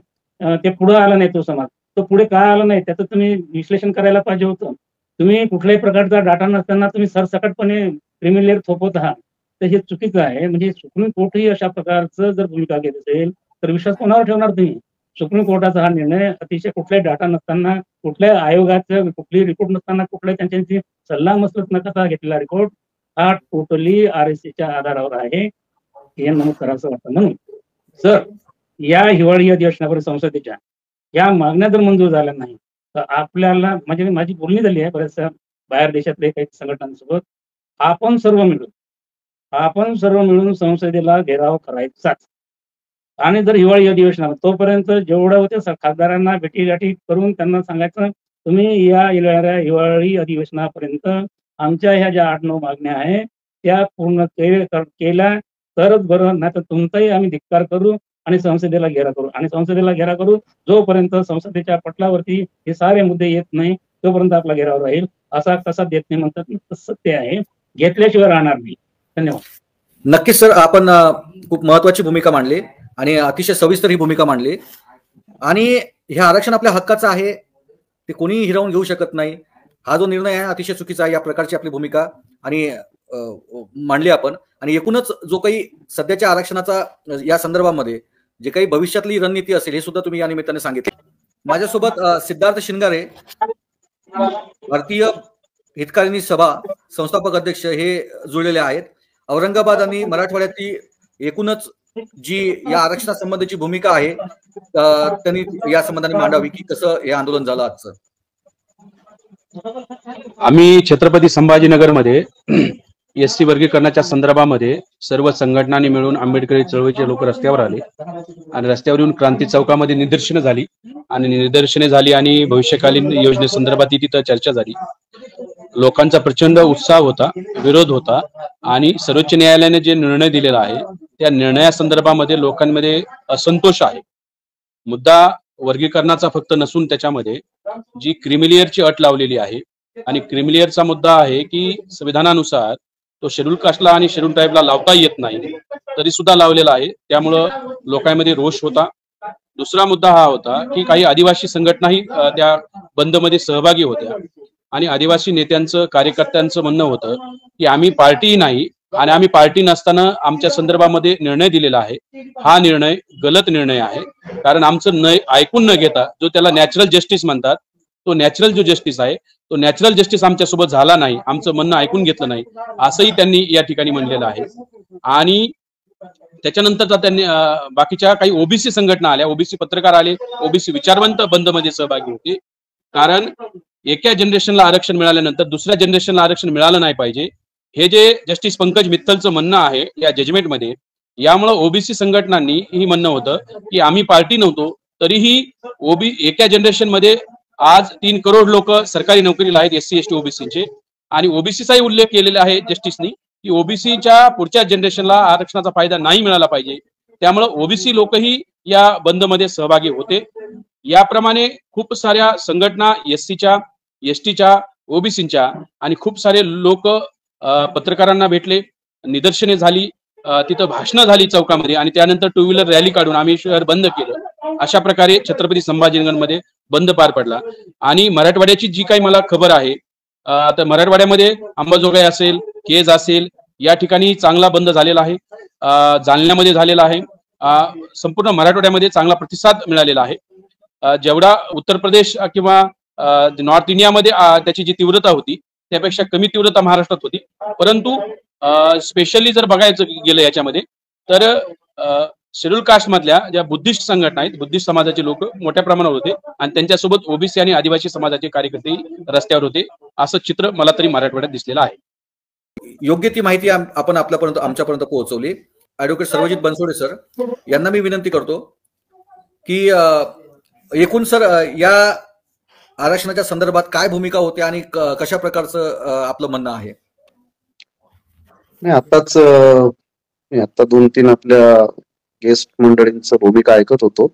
Speaker 3: ते पुढे आला नाही, तो समाज तो पुढे का आला नाही त्याचं तुम्ही विश्लेषण करायला पाहिजे होतं. तुम्ही कुठल्याही प्रकारचा डाटा नसताना तुम्ही सरसकटपणे क्रिमिनल थोपवत आहात, तर हे चुकीचं आहे. म्हणजे सुप्रीम कोर्टही अशा प्रकारचं जर भूमिका घेत असेल तर विश्वास कोणावर ठेवणार तुम्ही? सुप्रीम कोर्टाचा हा निर्णय अतिशय कुठलाही डाटा नसताना, कुठल्या आयोगाचं कुठली रिपोर्ट नसताना, कुठल्या त्यांची सल्ला मसलत न करता घेतलेला रिपोर्ट हा टोटली RSCच्या आधारावर आहे हे नमूद करायचं वाटतं. म्हणून सर या हिवाळी अधिवेशनावर संसदेच्या या मागण्या जर मंजूर झाल्या नाही तर आपल्याला म्हणजे माझी बोलणी झाली आहे बऱ्याचशा बाहेर देशातले काही संघटनांसोबत. आपण सर्व मिळून संसदेला घेराव करायचाच. आणि जर हिवाळी अधिवेशनाला तोपर्यंत जेवढं होते खासदारांना भेटीगाठी करून त्यांना सांगायचं तुम्ही या येणाऱ्या हिवाळी अधिवेशनापर्यंत आमच्या ह्या ज्या 8-9 मागण्या आहेत त्या पूर्ण केल्या तरच बरं, नाही तर तुमचाही आम्ही धिक्कार करू आणि संसदेला घेरा करू. आणि संसदेला घेरा करू जोपर्यंत संसदेच्या पटलावरती हे सारे मुद्दे येत नाही तोपर्यंत आपला घेराव राहील. असा कसा देत नाही म्हणतात तसं ते आहे. घेतल्याशिवाय राहणार नाही. धन्यवाद.
Speaker 1: नक्कीच सर, आपण खूप महत्वाची भूमिका मांडली आणि अतिशय सविस्तर ही भूमिका मांडली. आणि हे आरक्षण आपल्या हक्काचं आहे, ते कोणीही हिरावून घेऊ शकत नाही. हा जो निर्णय आहे अतिशय चुकीचा आहे. या प्रकारची आपली भूमिका आणि मांडली आपण. आणि एकूणच जो काही सध्याच्या आरक्षणाचा या संदर्भामध्ये जे काही भविष्यातली रणनीती असेल हे सुद्धा तुम्ही या निमित्ताने सांगितले. माझ्यासोबत सिद्धार्थ शिंगारे, भारतीय हितकारिणी सभा संस्थापक अध्यक्ष हे जुळलेले आहेत. औरंगाबाद आणि मराठवाड्यातली एकूणच जी या आरक्षणासंबंधीची भूमिका आहे त्यांनी या संबंधाने मांडावी की कसं हे आंदोलन झालं आजचं.
Speaker 4: आम्ही छत्रपती संभाजीनगरमध्ये एसटी वर्गीकरणाच्या संदर्भामध्ये सर्व संघटनांनी मिळून आंबेडकरी चळवळीचे लोक रस्त्यावर आले आणि रस्त्यावर येऊन क्रांती चौकामध्ये निदर्शनं झाली आणि भविष्यकालीन योजनेसंदर्भात तिथं चर्चा झाली. लोकांचा प्रचंड उत्साह होता, विरोध होता आणि सर्वोच्च न्यायालयाने जे निर्णय दिलेला आहे त्या निर्णयासंदर्भामध्ये लोकांमध्ये असंतोष आहे. मुद्दा वर्गीकरणाचा फक्त नसून त्याच्यामध्ये जी क्रिमिलियरची अट लावलेली आहे आणि क्रिमिलियरचा मुद्दा आहे की संविधानानुसार तो शेड्यूल कास्टला आणि शेड्यूल ट्राईबला लावता येत नाही तरी सुद्धा लावलेला आहे. त्यामुळं लोकांमध्ये रोष होता. दुसरा मुद्दा हा होता की काही आदिवासी संघटनाही त्या बंदमध्ये सहभागी होत्या आणि आदिवासी नेत्यांचं कार्यकर्त्यांचं म्हणणं होतं की आम्ही पार्टी नाही आणि आम्ही पार्टी नसताना आमच्या संदर्भामध्ये निर्णय दिलेला आहे. हा निर्णय गलत निर्णय आहे. कारण आमचं ऐकून न घेता जो त्याला नॅचरल जस्टिस म्हणतात तो नॅचरल जो जस्टिस आहे तो नॅचरल जस्टिस आमच्यासोबत झाला नाही, आमचं म्हणणं ऐकून घेतलं नाही असंही त्यांनी या ठिकाणी म्हणलेलं आहे. आणि त्याच्यानंतर त्यांनी बाकीच्या काही ओबीसी संघटना आल्या, ओबीसी पत्रकार आले, ओबीसी विचारवंत बंदमध्ये सहभागी होते. कारण एका जनरेशनला आरक्षण मिळाल्यानंतर दुसऱ्या जनरेशनला आरक्षण मिळालं नाही पाहिजे हे जे जस्टिस पंकज मित्तलचं म्हणणं आहे या जजमेंटमध्ये, यामुळे ओबीसी संघटनांनी ही म्हणणं होतं की आम्ही पार्टी नव्हतो तरीही एका जनरेशन मध्ये आज 3 करोड लोक सरकारी नोकरीला आहेत एससी एसटी ओबीसीचे, आणि ओबीसीचाही उल्लेख केलेला आहे जस्टिसनी की ओबीसीच्या पुढच्या जनरेशनला आरक्षणाचा फायदा नाही मिळाला पाहिजे, त्यामुळे ओबीसी लोकही या बंदमध्ये सहभागी होते. याप्रमाणे खूप साऱ्या संघटना एससीच्या, एसटीच्या, ओबीसीच्या आणि खूप सारे लोक पत्रकारांना भेटले, निदर्शने झाली, तिथं भाषणं झाली चौकामध्ये, आणि त्यानंतर 2 व्हीलर रॅली काढून आम्ही शहर बंद केलं. अशा प्रकारे छत्रपती संभाजीनगरमध्ये बंद पार पडला. आणि मराठवाड्याची जी काही मला खबर आहे, आता मराठवाड्यामध्ये अंबाजोगाई असेल, केज असेल, या ठिकाणी चांगला बंद झालेला आहे, जालन्यामध्ये झालेला आहे, संपूर्ण मराठवाड्यामध्ये चांगला प्रतिसाद मिळालेला आहे. जेवढा उत्तर प्रदेश किंवा नॉर्थ इंडियामध्ये त्याची जी तीव्रता होती त्यापेक्षा कमी तीव्रता महाराष्ट्रात होती. परंतु स्पेशली जर बघायचं गेलं याच्यामध्ये तर शेड्यूल कास्ट मधल्या ज्या बुद्धिस्ट संघटना आहेत, बुद्धिस्ट समाजाचे लोक मोठ्या प्रमाणावर होते आणि त्यांच्यासोबत ओबीसी आणि आदिवासी समाजाचे कार्यकर्ते रस्त्यावर होते. असं चित्र मला तरी मराठवाड्यात दिसलेलं आहे.
Speaker 1: योग्य ती माहिती आपण आपल्यापर्यंत, आमच्यापर्यंत पोहोचवली. ऍडव्होकेट सर्वजित बनसोडे सर यांना मी विनंती करतो की एकूण सर या आरक्षणाच्या संदर्भात काय भूमिका होती आणि कशा प्रकारचं आपलं म्हणणं आहे?
Speaker 5: नाही, आताच मी आता 2-3 आपल्या गेस्ट मंडळींचं भूमिका ऐकत होतो.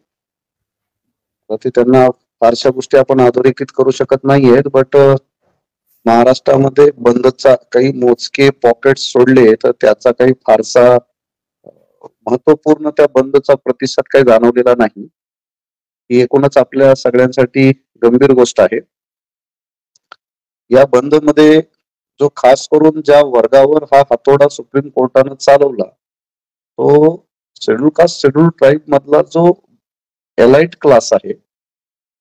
Speaker 5: ते त्यांना फारशा गोष्टी आपण अधोरेखित करू शकत नाहीयेत, बट महाराष्ट्रामध्ये बंदचा काही मोजके पॉकेट सोडले तर त्याचा काही फारसा महत्वपूर्ण त्या बंदचा प्रतिसाद काही जाणवलेला नाही. ही एकूणच आपल्या सगळ्यांसाठी गंभीर गोष्ट आहे. या बंद मध्ये जो खास करून ज्या वर्गावर हा हातोडा सुप्रीम कोर्टानं चालवला तो शेड्यूल कास्ट शेड्यूल ट्राईब मधला जो एलाइट क्लास आहे,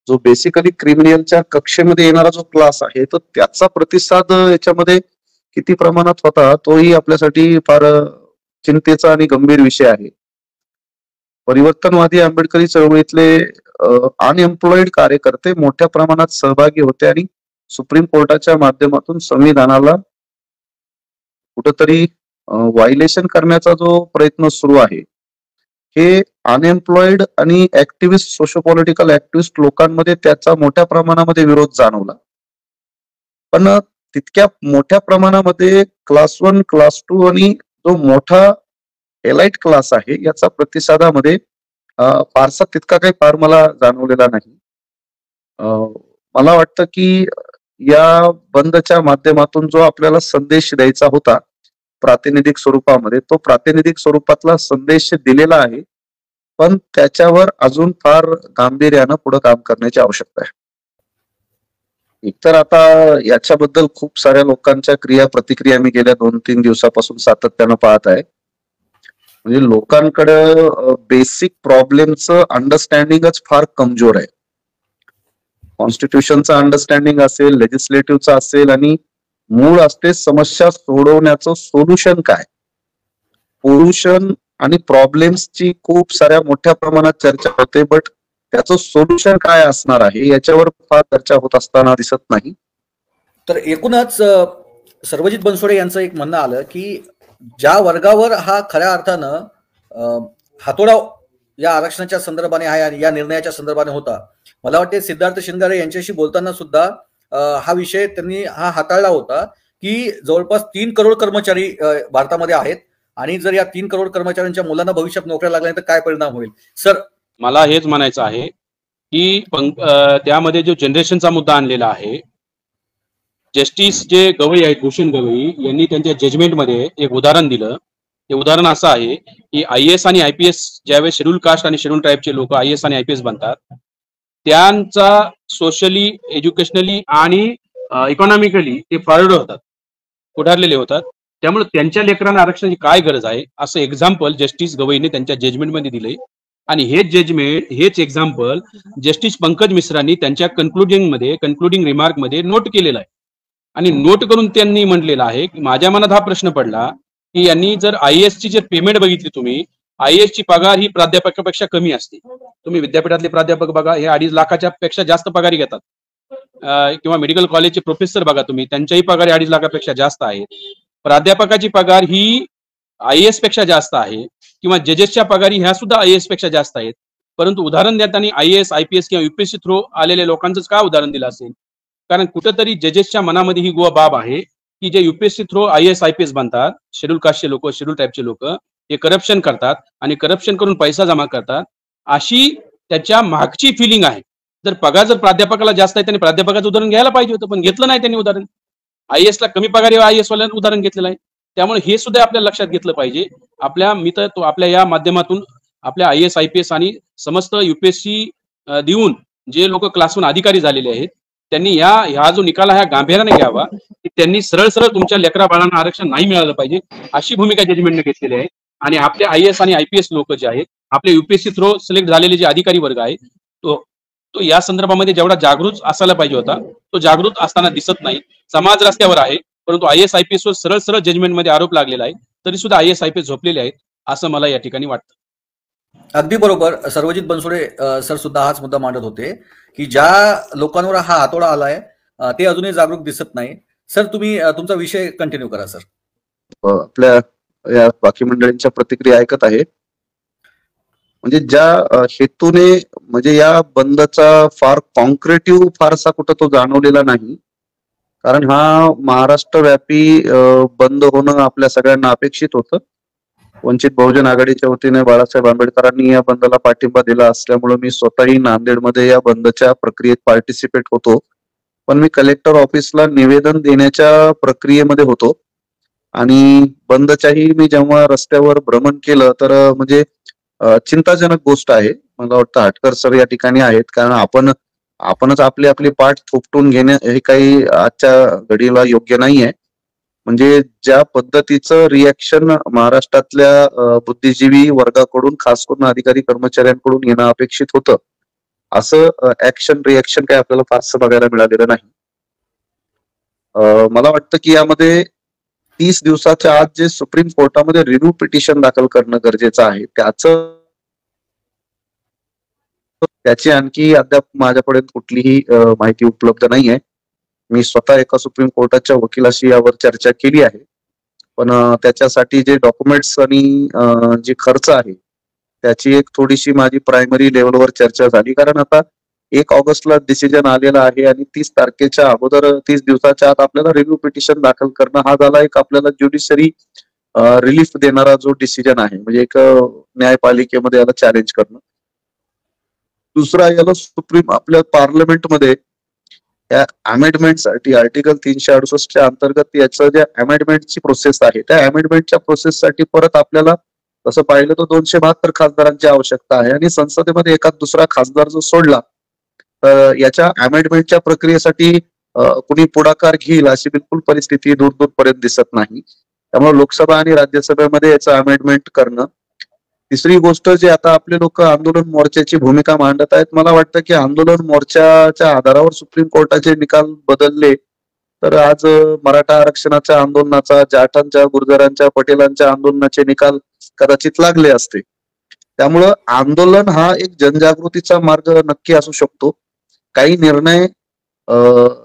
Speaker 5: जो बेसिकली क्रिमिनलच्या कक्षेमध्ये येणारा जो क्लास आहे, तर त्याचा प्रतिसाद याच्यामध्ये किती प्रमाणात होता तोही आपल्यासाठी फार चिंतेचा आणि गंभीर विषय आहे. परिवर्तनवादी आंबेडकरी चळवळीतले अनएम्प्लॉईड कार्यकर्ते मोठ्या प्रमाणात सहभागी होते आणि सुप्रीम कोर्टाच्या माध्यमातून संविधानाला कुठंतरी व्हायलेशन करण्याचा जो प्रयत्न सुरू आहे, हे अनएम्प्लॉईड आणि ऍक्टिव्हिस्ट, सोशो पॉलिटिकल ऍक्टिव्हिस्ट लोकांमध्ये त्याचा मोठ्या प्रमाणामध्ये विरोध जाणवला. पण तितक्या मोठ्या प्रमाणामध्ये क्लास 1, क्लास 2 आणि जो मोठा एलाइट क्लास आहे याचा प्रतिसादामध्ये फारसा तितका काही फार मला जाणवलेला नाही. मला वाटतं की या बंदच्या माध्यमातून जो आपल्याला संदेश द्यायचा होता प्रातिनिधिक स्वरूपामध्ये, तो प्रातिनिधिक स्वरूपातला संदेश दिलेला आहे, पण त्याच्यावर अजून फार गांभीर्यानं पुढे काम करण्याची आवश्यकता आहे. एकतर आता याच्याबद्दल खूप साऱ्या लोकांच्या क्रिया प्रतिक्रिया मी गेल्या 2-3 दिवसापासून सातत्यानं पाहत आहे. म्हणजे लोकांकडे बेसिक प्रॉब्लेमचं अंडरस्टँडिंगच फार कमजोर आहे. कॉन्स्टिट्यूशनचं अंडरस्टँडिंग असेल, लेजिस्लेटिव्हचं असेल, आणि मूळ असते समस्या सोडवण्याचं सोल्युशन काय. पोल्युशन आणि प्रॉब्लेम्सची खूप साऱ्या मोठ्या प्रमाणात चर्चा होते, बट त्याचं सोल्युशन काय असणार आहे याच्यावर फार चर्चा होत असताना दिसत नाही.
Speaker 1: तर एकूणच सर्वजित बनसोडे यांचं एक म्हणणं आलं की ज्या वर्गावर हा खऱ्या अर्थानं हातोडा या आरक्षणाच्या संदर्भाने आहे आणि या निर्णयाच्या संदर्भाने होता, मला वाटते सिद्धार्थ शिंगारे यांच्याशी बोलताना सुद्धा हा विषय त्यांनी हाताळला होता की जवळपास 3 करोड कर्मचारी भारतामध्ये आहेत आणि जर या 3 करोड कर्मचाऱ्यांच्या मुलांना भविष्यात नोकऱ्या लागल्या तर काय परिणाम होईल. सर,
Speaker 4: मला हेच म्हणायचं आहे की त्यामध्ये जो जनरेशनचा मुद्दा आणलेला आहे, जस्टिस जे गवई आहेत, भूषण गवई यांनी त्यांच्या जजमेंटमध्ये एक उदाहरण दिलं. ते उदाहरण असं आहे की IAS आणि IPS ज्यावेळेस शेड्यूल कास्ट आणि शेड्यूल ट्राईबचे लोक IAS आणि IPS बनतात, त्यांचा सोशली, एज्युकेशनली आणि इकॉनॉमिकली ते फॉरवर्ड होतात, पुढारलेले होतात. त्यामुळे त्यांच्या लेकरांना आरक्षणाची काय गरज आहे असं एक्झाम्पल जस्टिस गवईने त्यांच्या जजमेंटमध्ये दिलंय. आणि हेच जजमेंट, हेच एक्झाम्पल जस्टिस पंकज मिश्रांनी त्यांच्या कन्क्लुडिंग रिमार्कमध्ये नोट केलेलं आहे. आणि नोट करून त्यांनी म्हटलेलं आहे की माझ्या मनात हा प्रश्न पडला की यांनी जर IAS ची जर पेमेंट बघितली, तुम्ही IAS ची पगार ही प्राध्यापकापेक्षा कमी असते. तुम्ही विद्यापीठातले प्राध्यापक बघा, हे 2.5 लाखाच्या पेक्षा जास्त पगारी घेतात. किंवा मेडिकल कॉलेजचे प्रोफेसर बघा तुम्ही, त्यांच्याही पगार 2.5 लाखापेक्षा जास्त आहेत. प्राध्यापकाची पगार ही IAS पेक्षा जास्त आहे किंवा जजेसच्या पगारी ह्या सुद्धा IAS पेक्षा जास्त आहेत, परंतु उदाहरण देताना IAS IPS किंवा UPSC थ्रू आलेल्या लोकांचंच का उदाहरण दिलं असेल? कारण कुठंतरी जजेसच्या मनामध्ये ही बाब आहे की जे UPSC थ्रू IAS IPS बनतात, शेड्यूल कास्टचे लोक, शेड्यूल टाईपचे लोक, हे करप्शन करतात आणि करप्शन करून पैसा जमा करतात, अशी त्याच्या मागची फिलिंग आहे. जर पगार जर प्राध्यापकाला जास्त आहे त्यांनी प्राध्यापकाचं उदाहरण घ्यायला पाहिजे होतं, पण घेतलं नाही त्यांनी उदाहरण. IAS ला कमी पगार IAS वाल्यांना उदाहरण घेतलेलं आहे. त्यामुळे हे सुद्धा आपल्याला लक्षात घेतलं पाहिजे. आपल्या या माध्यमातून आपल्या IAS IPS आणि समस्त UPSC देऊन जे लोक क्लास 1 अधिकारी झालेले आहेत त्यांनी ह्या जो निकाल ह्या गांभीर्याने घ्यावा, की त्यांनी सरळ सरळ तुमच्या लेकरा बाळांना आरक्षण नाही मिळालं पाहिजे अशी भूमिका जजमेंटने घेतलेली आहे. आणि आपले IAS आणि IPS लोक जे आहेत, आपले UPSC थ्रू सिलेक्ट झालेले जे अधिकारी वर्ग आहे तो या संदर्भामध्ये जेवढा जागृत असायला पाहिजे होता तो जागृत असताना दिसत नाही. समाज रस्त्यावर आहे, परंतु IAS IPS वर सरळ सरळ जजमेंटमध्ये आरोप लागलेला आहे, तरी सुद्धा IAS IPS झोपलेले आहेत असं मला या ठिकाणी वाटतं.
Speaker 1: अगदी बरोबर. सर्वजित बनसोडे सर सुद्धा हाच मुद्दा मांडत होते की ज्या लोकांवर हा हातोडा आलाय ते अजूनही जागरूक दिसत नाही. सर तुम्ही तुमचा विषय कंटिन्यू करा सर.
Speaker 5: आपल्या या बाकी मंडळींच्या प्रतिक्रिया ऐकत आहे. म्हणजे ज्या हेतूने म्हणजे या बंदचा फार कॉन्क्रेटिव्ह फारसा कुठं तो जाणवलेला नाही, कारण हा महाराष्ट्र व्यापी बंद होणं आपल्या सगळ्यांना अपेक्षित होतं. वंचित बहुजन आघाडीच्या वतीने बाळासाहेब आंबेडकरांनी या बंदला पाठिंबा दिला असल्यामुळे मी स्वतःही नांदेडमध्ये या बंदच्या प्रक्रियेत पार्टिसिपेट होतो. पण मी कलेक्टर ऑफिसला निवेदन देण्याच्या प्रक्रियेमध्ये होतो आणि बंदच्याही मी जेव्हा रस्त्यावर भ्रमण केलं तर म्हणजे चिंताजनक गोष्ट आहे. मला वाटतं हटकर सर या ठिकाणी आहेत, कारण आपणच आपली पाठ थोपटून घेणे हे काही आजच्या घडीला योग्य नाहीये. म्हणजे ज्या पद्धतीचं रिॲक्शन महाराष्ट्रातल्या बुद्धिजीवी वर्गाकडून, खास करून अधिकारी कर्मचाऱ्यांकडून येणं अपेक्षित होतं, असं ऍक्शन रिॲक्शन काही आपल्याला फारसं बघायला मिळालेलं नाही. मला वाटतं की यामध्ये 30 दिवसाच्या आत जे सुप्रीम कोर्टामध्ये रिव्ह्यू पिटिशन दाखल करणं गरजेचं आहे, त्याची आणखी अद्याप माझ्यापर्यंत कुठलीही माहिती उपलब्ध नाहीये. मी स्वतः एका सुप्रीम कोर्टाच्या वकिलाशी यावर चर्चा केली आहे, पण त्याच्यासाठी जे डॉक्युमेंट्स आणि जे खर्च आहे त्याची एक थोडीशी माझी प्रायमरी लेवलवर चर्चा झाली. कारण आता 1 ऑगस्टला डिसिजन आलेला आहे आणि 30 तारखेच्या अगोदर 30 दिवसाच्या आत आपल्याला रिव्ह्यू पिटिशन दाखल करणं हा झाला एक आपल्याला ज्युडिशरी रिलीफ देणारा जो डिसिजन आहे, म्हणजे एक न्यायपालिकेमध्ये याला चॅलेंज करणं. दुसरा, याला सुप्रीम आपल्या पार्लमेंटमध्ये या अमेंडमेंटसाठी आर्टिकल 368च्या अंतर्गत याचं ज्या अमेंडमेंटची प्रोसेस आहे त्या अमेंडमेंटच्या प्रोसेससाठी परत आपल्याला तसं पाहिलं तर 272 खासदारांची आवश्यकता आहे आणि संसदेमध्ये एखाद दुसरा खासदार जर सोडला तर याच्या अमेंडमेंटच्या प्रक्रियेसाठी कुणी पुढाकार घेईल अशी बिलकुल परिस्थिती दूरपर्यंत दिसत नाही. त्यामुळे लोकसभा आणि राज्यसभेमध्ये याचं अमेंडमेंट करणं. तिसरी गोष्ट, जे आता आपले लोक आंदोलन मोर्चाची भूमिका मांडत आहेत, मला वाटतं की आंदोलन मोर्चाच्या आधारावर सुप्रीम कोर्टाचे निकाल बदलले तर आज मराठा आरक्षणाच्या आंदोलनाचा, जाटांच्या, गुर्जरांच्या, पटेलांच्या आंदोलनाचे निकाल कदाचित लागले असते. त्यामुळं आंदोलन हा एक जनजागृतीचा मार्ग नक्की असू शकतो. काही निर्णय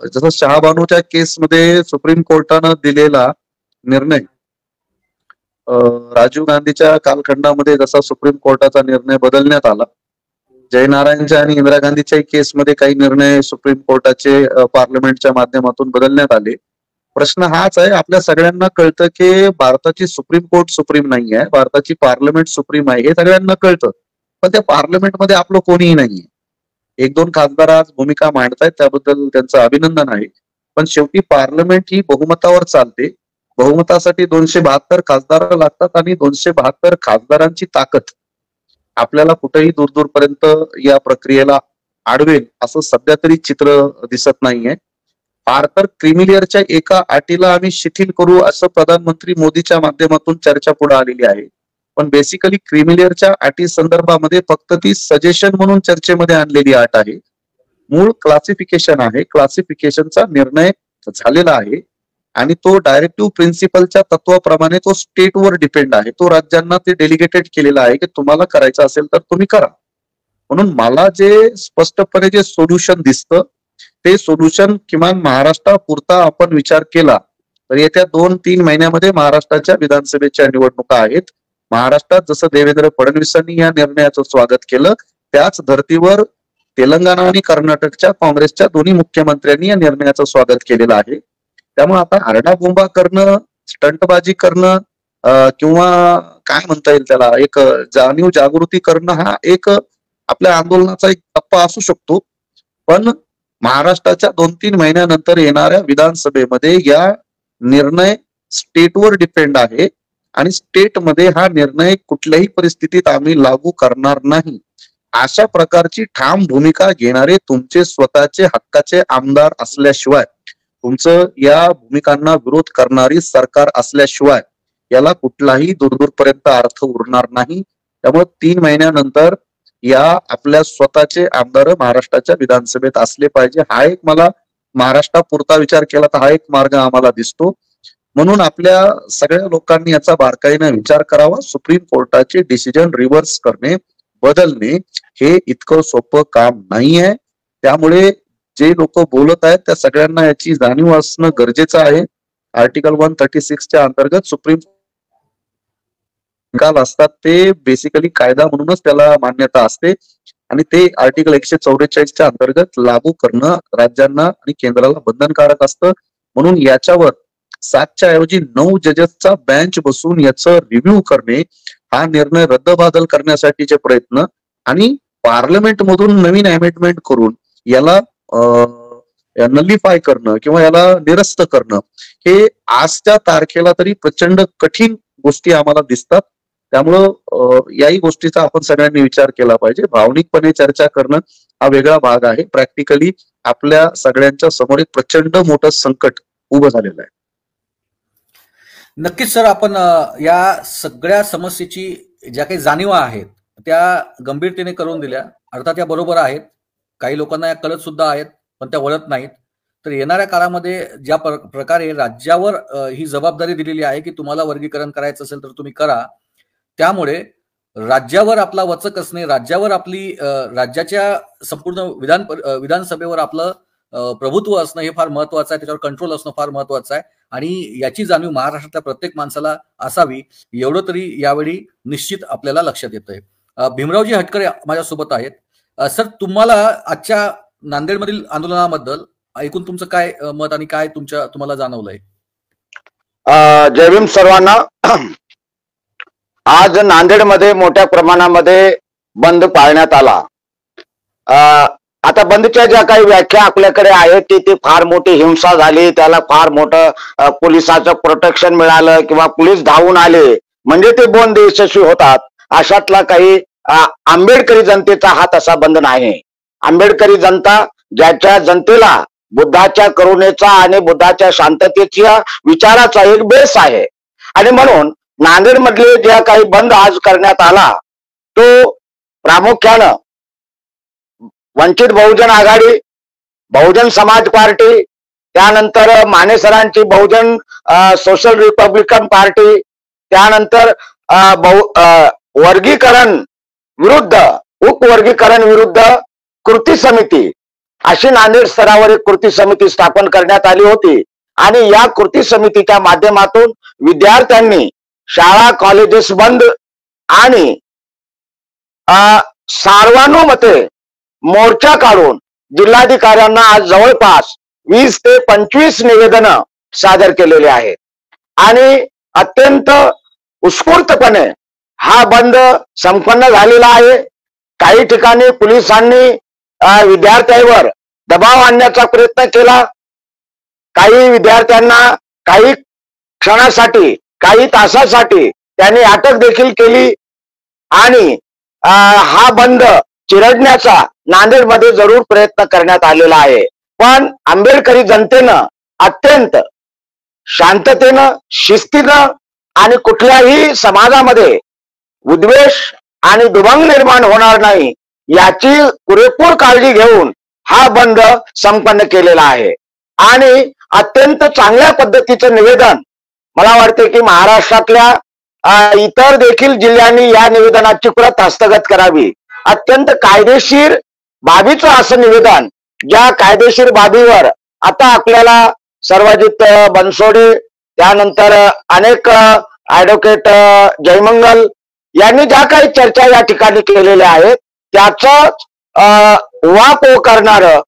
Speaker 5: जसं शहाबानूच्या केसमध्ये सुप्रीम कोर्टानं दिलेला निर्णय, राजीव गांधीच्या कालखंडामध्ये जसा सुप्रीम कोर्टाचा निर्णय बदलण्यात आला, जयनारायणच्या आणि इंदिरा गांधीच्या केसमध्ये काही निर्णय सुप्रीम कोर्टाचे पार्लमेंटच्या माध्यमातून बदलण्यात आले. प्रश्न हाच आहे, आपल्या सगळ्यांना कळतं की भारताची सुप्रीम कोर्ट सुप्रीम नाही आहे, भारताची पार्लमेंट सुप्रीम आहे, हे सगळ्यांना कळतं. पण त्या पार्लमेंटमध्ये आपलं कोणीही नाहीये. 1-2 खासदार आज भूमिका मांडतायत, त्याबद्दल त्यांचं अभिनंदन आहे. पण शेवटी पार्लमेंट ही बहुमतावर चालते. बहुमतासाठी 272 खासदार लागतात आणि 272 खासदारांची ताकद आपल्याला कुठेही दूरपर्यंत या प्रक्रियेला अडवेल असं सध्या तरी चित्र दिसत नाहीये. फार तर क्रिमिलिअरच्या एका अटीला आम्ही शिथिल करू असं प्रधानमंत्री मोदीच्या माध्यमातून चर्चा पुढे आलेली आहे. पण बेसिकली क्रिमिलिअरच्या अटी संदर्भामध्ये फक्त ती सजेशन म्हणून चर्चेमध्ये आणलेली अट आहे. मूळ क्लासिफिकेशन आहे, क्लासिफिकेशनचा निर्णय झालेला आहे आणि तो डायरेक्टिव्ह प्रिन्सिपलच्या तत्वाप्रमाणे तो स्टेटवर डिपेंड आहे. तो राज्यांना ते डेलिगेटेड केलेला आहे की तुम्हाला करायचं असेल तर तुम्ही करा. म्हणून मला जे स्पष्टपणे जे सोल्युशन दिसतं ते सोल्युशन किमान महाराष्ट्रापुरता आपण विचार केला तर येत्या 2-3 महिन्यामध्ये महाराष्ट्राच्या विधानसभेच्या निवडणुका आहेत. महाराष्ट्रात जसं देवेंद्र फडणवीसांनी या निर्णयाचं स्वागत केलं, त्याच धर्तीवर तेलंगणा आणि कर्नाटकच्या काँग्रेसच्या दोन्ही मुख्यमंत्र्यांनी या निर्णयाचं स्वागत केलेलं आहे. त्यामुळे आता आरडाबोंबा करणं, स्टंटबाजी करणं किंवा काय म्हणता येईल त्याला, एक जाणीव जागृती करणं हा एक आपल्या आंदोलनाचा एक टप्पा असू शकतो. पण महाराष्ट्राच्या 2-3 महिन्यानंतर येणाऱ्या विधानसभेमध्ये या निर्णय स्टेटवर डिपेंड आहे आणि स्टेटमध्ये हा निर्णय कुठल्याही परिस्थितीत आम्ही लागू करणार नाही. अशा प्रकारची ठाम भूमिका घेणारे तुमचे स्वतःचे हक्काचे आमदार असल्याशिवाय, तुमचं या भूमिकांना विरोध करणारी सरकार असल्याशिवाय याला कुठलाही दूरदूरपर्यंत अर्थ उरणार नाही. त्यामुळे 3 महिन्यानंतर या आपल्या स्वतःचे आमदार महाराष्ट्राच्या विधानसभेत असले पाहिजे. हा एक मला महाराष्ट्रापुरता विचार केला तर हा एक मार्ग आम्हाला दिसतो. म्हणून आपल्या सगळ्या लोकांनी याचा बारकाईने विचार करावा. सुप्रीम कोर्टाचे डिसिजन रिव्हर्स करणे, बदलणे हे इतकं सोपं काम नाही आहे. त्यामुळे जे लोक बोलत आहेत त्या सगळ्यांना याची जाणीव असणं गरजेचं आहे. आर्टिकल 136च्या अंतर्गत सुप्रीम निकाल असतात ते बेसिकली कायदा म्हणूनच त्याला मान्यता असते आणि ते आर्टिकल 144च्या अंतर्गत लागू करणं राज्यांना आणि केंद्राला बंधनकारक असतं. म्हणून याच्यावर 7च्या ऐवजी 9 जजेसचा बेंच बसून याचं रिव्ह्यू करणे, हा निर्णय रद्दबादल करण्यासाठीचे प्रयत्न आणि पार्लमेंट मधून नवीन अमेंडमेंट करून याला नलिफाय करणं किंवा याला निरस्त करणं, हे आजच्या तारखेला तरी प्रचंड कठीण गोष्टी आम्हाला दिसतात. त्यामुळं याही गोष्टीचा आपण सगळ्यांनी विचार केला पाहिजे. भावनिकपणे चर्चा करणं हा वेगळा भाग आहे. प्रॅक्टिकली आपल्या सगळ्यांच्या समोर एक प्रचंड मोठं संकट उभं झालेलं आहे.
Speaker 1: नक्कीच सर, आपण या सगळ्या समस्येची ज्या काही जाणीवा आहेत त्या गंभीरतेने करून दिल्या. अर्थात या बरोबर आहेत, काही लोकांना या कळत सुद्धा आहेत पण त्या वळत नाहीत. तर येणाऱ्या काळामध्ये ज्या प्रकारे राज्यावर ही जबाबदारी दिलेली आहे की तुम्हाला वर्गीकरण करायचं असेल तर तुम्ही करा, त्यामुळे राज्यावर आपला वचक असणे, राज्यावर आपली राज्याच्या संपूर्ण विधानसभेवर आपलं प्रभुत्व असणं हे फार महत्वाचं आहे. त्याच्यावर कंट्रोल असणं फार महत्वाचं आहे आणि याची जाणीव महाराष्ट्रातल्या प्रत्येक माणसाला असावी, एवढं तरी यावेळी निश्चित आपल्याला लक्षात येतंय. भीमरावजी हटकरे माझ्यासोबत आहेत. सर, तुम्हाला आजच्या नांदेडमधील आंदोलनाबद्दल ऐकून तुमचं काय मत आणि काय तुम्हाला जाणवलंय?
Speaker 6: जय भीम सर्वांना. आज नांदेडमध्ये मोठ्या प्रमाणामध्ये बंद पाळण्यात आला. आता बंदच्या ज्या काही व्याख्या आपल्याकडे आहेत ती फार मोठी हिंसा झाली, त्याला फार मोठं पोलिसाचं प्रोटेक्शन मिळालं किंवा पोलीस धावून आले म्हणजे ते बंद यशस्वी होतात, अशातला काही आंबेडकरी जनतेचा हा तसा बंद नाही. आंबेडकरी जनता ज्याच्या जनतेला बुद्धाच्या करुणेचा आणि बुद्धाच्या शांततेच्या विचाराचा एक बेस आहे आणि म्हणून नांदेड मधले ज्या काही बंद आज करण्यात आला तो प्रामुख्यानं वंचित बहुजन आघाडी, बहुजन समाज पार्टी, त्यानंतर माने सरांची बहुजन सोशल रिपब्लिकन पार्टी, त्यानंतर वर्गीकरण विरुद्ध उपवर्गीकरण विरुद्ध कृती समिती, अशी नांदेड स्तरावर एक कृती समिती स्थापन करण्यात आली होती आणि या कृती समितीच्या माध्यमातून विद्यार्थ्यांनी शाळा कॉलेजेस बंद आणि सर्वानुमते मोर्चा काढून जिल्हाधिकाऱ्यांना आज जवळपास 20 ते 25 निवेदनं सादर केलेले आहेत आणि अत्यंत उत्स्फूर्तपणे हा बंद संपन्न झालेला आहे. काही ठिकाणी पोलिसांनी विद्यार्थ्यांवर दबाव आणण्याचा प्रयत्न केला, काही विद्यार्थ्यांना काही क्षणासाठी, काही तासासाठी त्यांनी अटक देखील केली आणि हा बंद चिरडण्याचा नांदेडमध्ये जरूर प्रयत्न करण्यात आलेला आहे. पण आंबेडकरी जनतेनं अत्यंत शांततेनं, शिस्तीनं आणि कुठल्याही समाजामध्ये उद्वेष आणि दुभंग निर्माण होणार नाही याची पुरेपूर काळजी घेऊन हा बंद संपन्न केलेला आहे आणि अत्यंत चांगल्या पद्धतीचं निवेदन मला वाटते की महाराष्ट्रातल्या इतर देखील जिल्ह्यांनी या निवेदनाची प्रत हस्तगत करावी. अत्यंत कायदेशीर बाबीचं असं निवेदन, ज्या कायदेशीर बाबीवर आता आपल्याला सर्वजित बनसोडे त्यानंतर अनेक ऍडव्होकेट जयमंगल यांनी ज्या काही चर्चा या ठिकाणी केलेल्या आहेत त्याच उहापोह करणारं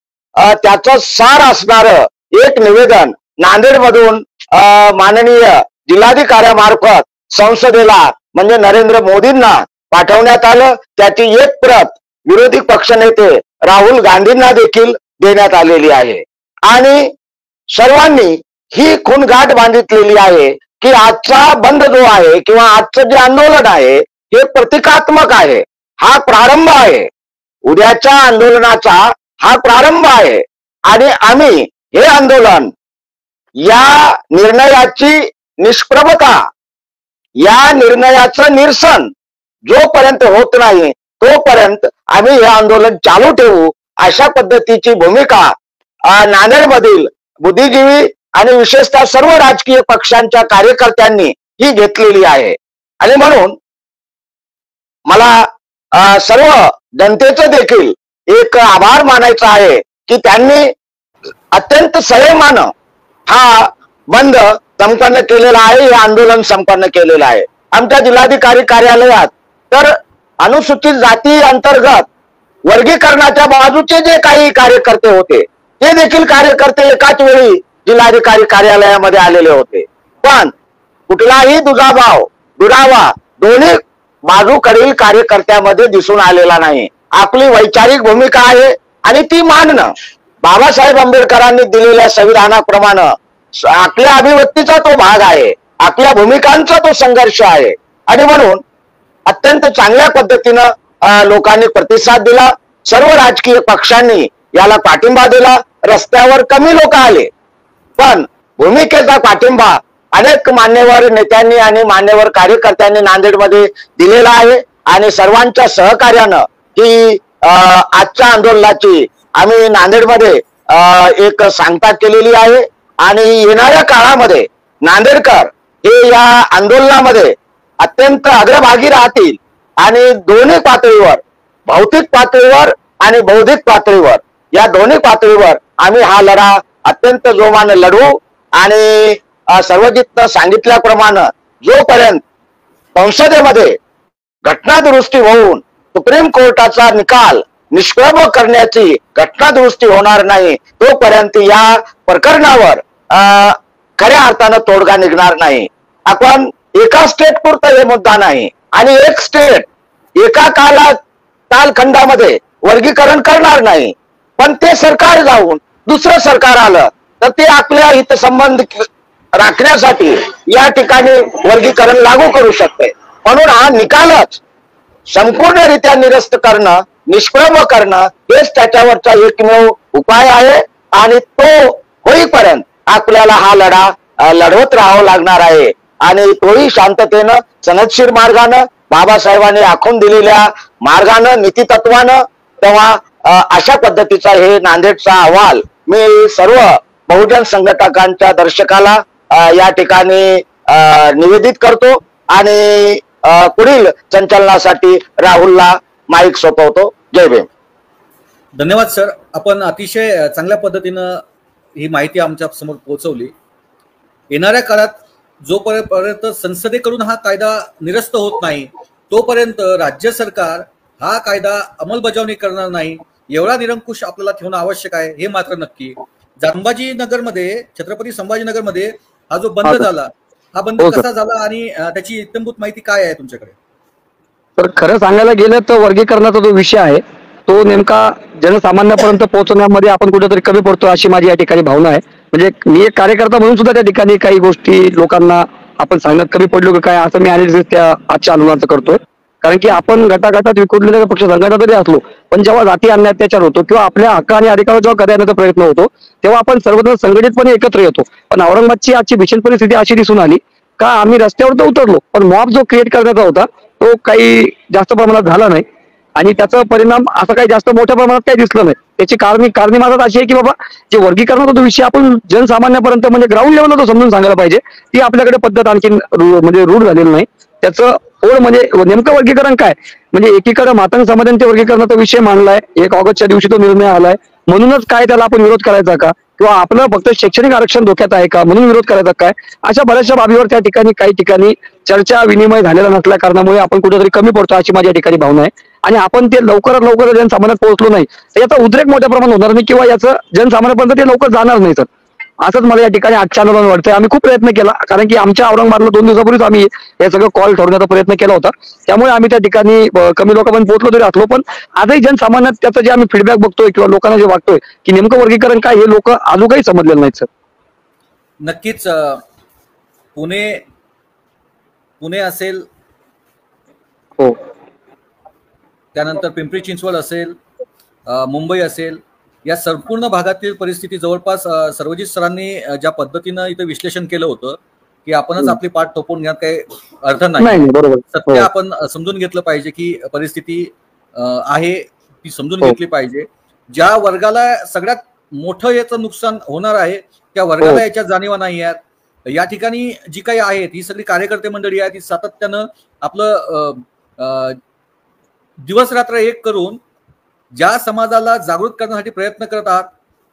Speaker 6: त्याचं सार असणारं एक निवेदन नांदेडमधून माननीय जिल्हाधिकाऱ्यामार्फत संसदेला म्हणजे नरेंद्र मोदींना पाठवण्यात आलं. त्याची एक प्रत विरोधी पक्षनेते राहुल गांधींना देखील देण्यात आलेली आहे. आणि सर्वांनी ही खूणगाठ बांधितलेली आहे की आजचा बंद जो आहे किंवा आजचं जे आंदोलन आहे हे प्रतिकात्मक आहे. हा प्रारंभ आहे, उद्याच्या आंदोलनाचा हा प्रारंभ आहे. आणि आम्ही हे आंदोलन या निर्णयाची निष्प्रभता, या निर्णयाचं निरसन जोपर्यंत होत नाही तोपर्यंत आम्ही हे आंदोलन चालू ठेवू, अशा पद्धतीची भूमिका नांदेडमधील बुद्धिजीवी आणि विशेषतः सर्व राजकीय पक्षांच्या कार्यकर्त्यांनी ही घेतलेली आहे. आणि म्हणून मला सर्व जनतेचं देखील एक आभार मानायचा आहे की त्यांनी अत्यंत संयमानं हा बंद संपन्न केलेला आहे, हे आंदोलन संपन्न केलेलं आहे. आमच्या जिल्हाधिकारी कार्यालयात तर अनुसूचित जाती अंतर्गत वर्गीकरणाच्या बाजूचे जे काही कार्यकर्ते होते ते देखील कार्यकर्ते एकाच वेळी जिल्हाधिकारी कार्यालयामध्ये आलेले होते. पण कुठलाही दुरावा दोन्ही बाजूकडील कार्यकर्त्यामध्ये दिसून आलेला नाही. आपली वैचारिक भूमिका आहे आणि ती मानणं, बाबासाहेब आंबेडकरांनी दिलेल्या संविधानाप्रमाणे आपल्या अभिव्यक्तीचा तो भाग आहे, आपल्या भूमिकांचा तो संघर्ष आहे. आणि म्हणून अत्यंत चांगल्या पद्धतीनं लोकांनी प्रतिसाद दिला. सर्व राजकीय पक्षांनी याला पाठिंबा दिला. रस्त्यावर कमी लोक आले पण भूमिकेचा पाठिंबा अनेक मान्यवर नेत्यांनी आणि मान्यवर कार्यकर्त्यांनी नांदेडमध्ये दिलेला आहे. आणि सर्वांच्या सहकार्यानं ही आजच्या आंदोलनाची आम्ही नांदेडमध्ये एक सांगता केलेली आहे. आणि येणाऱ्या काळामध्ये नांदेडकर हे या आंदोलनामध्ये अत्यंत अग्रभागी राहतील आणि दोन्ही पातळीवर, भौतिक पातळीवर आणि बौद्धिक पातळीवर, या दोन्ही पातळीवर आम्ही हा लढा अत्यंत जोमाने लढवू. आणि सर्वजितनं सांगितल्याप्रमाणे जोपर्यंत संसदेमध्ये घटनादुरुस्ती होऊन सुप्रीम कोर्टाचा निकाल निष्प्रभ करण्याची घटनादुरुस्ती होणार नाही तोपर्यंत या प्रकरणावर खऱ्या अर्थानं तोडगा निघणार नाही. आपण एका स्टेट पुरतं हे मुद्दा नाही आणि एक स्टेट एका कालखंडामध्ये वर्गीकरण करणार नाही. पण ते सरकार जाऊन दुसरं सरकार आलं तर ते आपल्या हितसंबंध राखण्यासाठी या ठिकाणी वर्गीकरण लागू करू शकते. म्हणून हा निकालच संपूर्णरित्या निरस्त करणं, निष्प्रभ करणं हेच त्याच्यावरचा एकमेव उपाय आहे. आणि तो होईपर्यंत आपल्याला हा लढा लढवत राहावं लागणार आहे. आणि तोही शांततेनं, सनदशीर मार्गानं, बाबासाहेबांनी आखून दिलेल्या मार्गानं, नीतितत्वानं. तेव्हा अशा पद्धतीचा हे नांदेडचा अहवाल मी सर्व बहुजन संघटकांच्या दर्शकाला या ठिकाणी निवेदित करतो. आणि पुढील संचलनासाठी राहुलला माईक सोपवतो. जय भीम.
Speaker 1: धन्यवाद सर, आपण अतिशय चांगल्या पद्धतीनं ही माहिती आमच्या समोर पोहोचवली. येणाऱ्या काळात जोपर्यंत संसदेकडून हा कायदा निरस्त होत नाही तोपर्यंत राज्य सरकार हा कायदा अंमलबजावणी करणार नाही, एवढा निरंकुश आपल्याला ठेवणं आवश्यक आहे हे मात्र नक्की. संभाजीनगरमध्ये, छत्रपती संभाजीनगरमध्ये हा जो बंद झाला, हा बंद कसा झाला आणि त्याची इत्थंभूत माहिती काय आहे तुमच्याकडे?
Speaker 7: तर खरं सांगायला गेलं तर वर्गीकरणाचा जो विषय आहे तो नेमका जनसामान्यापर्यंत पोहोचण्यामध्ये आपण कुठेतरी कमी पडतो अशी माझी या ठिकाणी भावना आहे. म्हणजे मी एक कार्यकर्ता म्हणून सुद्धा त्या ठिकाणी काही गोष्टी लोकांना आपण सांगण्यात कमी पडलो की काय असं मी अनेक त्या आजच्या आंदोलनाचं करतोय. कारण की आपण गटागटात विखुरलेल्या पक्ष संघटना जरी असलो पण जेव्हा जाती अन्याय अत्याचार होतो किंवा आपल्या हक्क आणि अधिकार जेव्हा करण्याचा प्रयत्न होतो तेव्हा आपण सर्वजण संघटितपणे एकत्र येतो. पण औरंगाबादची आजची भीषण परिस्थिती अशी दिसून आली का आम्ही रस्त्यावर तर उतरलो पण मॉब जो क्रिएट करण्याचा होता तो काही जास्त प्रमाणात झाला नाही आणि त्याचा परिणाम असं काही जास्त मोठ्या प्रमाणात काही दिसलं नाही. त्याची कारणी माझा अशी आहे की बाबा जे वर्गीकरणाचा तो विषय आपण जनसामान्यापर्यंत म्हणजे ग्राउंड लेवलला तो समजून सांगायला पाहिजे. ती आपल्याकडे पद्धत आणखी म्हणजे रूढ झालेली नाही. त्याचं ओढ म्हणजे नेमकं वर्गीकरण काय म्हणजे एकीकडे मातंग समाजांच्या वर्गीकरणाचा विषय मांडलाय, 1 ऑगस्टच्या दिवशी तो निर्णय आलाय. म्हणूनच काय त्याला आपण विरोध करायचा का, किंवा आपलं फक्त शैक्षणिक आरक्षण धोक्यात आहे का म्हणून विरोध करायचा काय, अशा बऱ्याचशा बाबीवर त्या ठिकाणी काही ठिकाणी चर्चा विनिमय झालेला नसल्या कारणामुळे आपण कुठेतरी कमी पडतो अशी माझ्या ठिकाणी भावना आहे. आणि आपण ते लवकरात लवकर जनसामान्यात पोहोचलो नाही तर याचा उद्रेक मोठ्या प्रमाणात होणार नाही किंवा याचं जनसामान्यापर्यंत ते लवकर जाणार नाही. तर असंच मला या ठिकाणी आजच्या आंदोलन वाटतंय. आम्ही खूप प्रयत्न केला, कारण की आमच्या औरंगाबादला 2 दिवसापूर्वीच आम्ही हे सगळं कॉल ठरवण्याचा प्रयत्न केला होता. त्यामुळे आम्ही त्या ठिकाणी कमी लोकांपर्यंत पोहोचलो तरी असलो, पण आजही जनसामान्यात त्याचं जे आम्ही फीडबॅक बघतोय किंवा लोकांना जे वाटतोय की नेमकं वर्गीकरण काय हे लोक अजूनही समजलेलं नाहीत सर.
Speaker 1: नक्कीच पुणे असेल,
Speaker 7: हो
Speaker 1: त्यानंतर पिंपरी चिंचवड असेल, मुंबई असेल, या संपूर्ण भागातील परिस्थिती जवळपास सर्वजित सरांनी ज्या पद्धतीनं इथं विश्लेषण केलं होतं की आपणच आपली पाठ थोपवून घेण्यात काही अर्थ नाही.
Speaker 7: बरोबर.
Speaker 1: सत्य आपण समजून घेतलं पाहिजे की परिस्थिती आहे ती समजून घेतली पाहिजे. ज्या वर्गाला सगळ्यात मोठं याचं नुकसान होणार आहे त्या वर्गाला याच्या जाणीवा नाही आहेत. या ठिकाणी जी काही आहेत ही सगळी कार्यकर्ते मंडळी आहेत, ती सातत्यानं आपलं दिवस रात्र एक करून ज्या समाजाला जागृत करण्यासाठी प्रयत्न करत आहात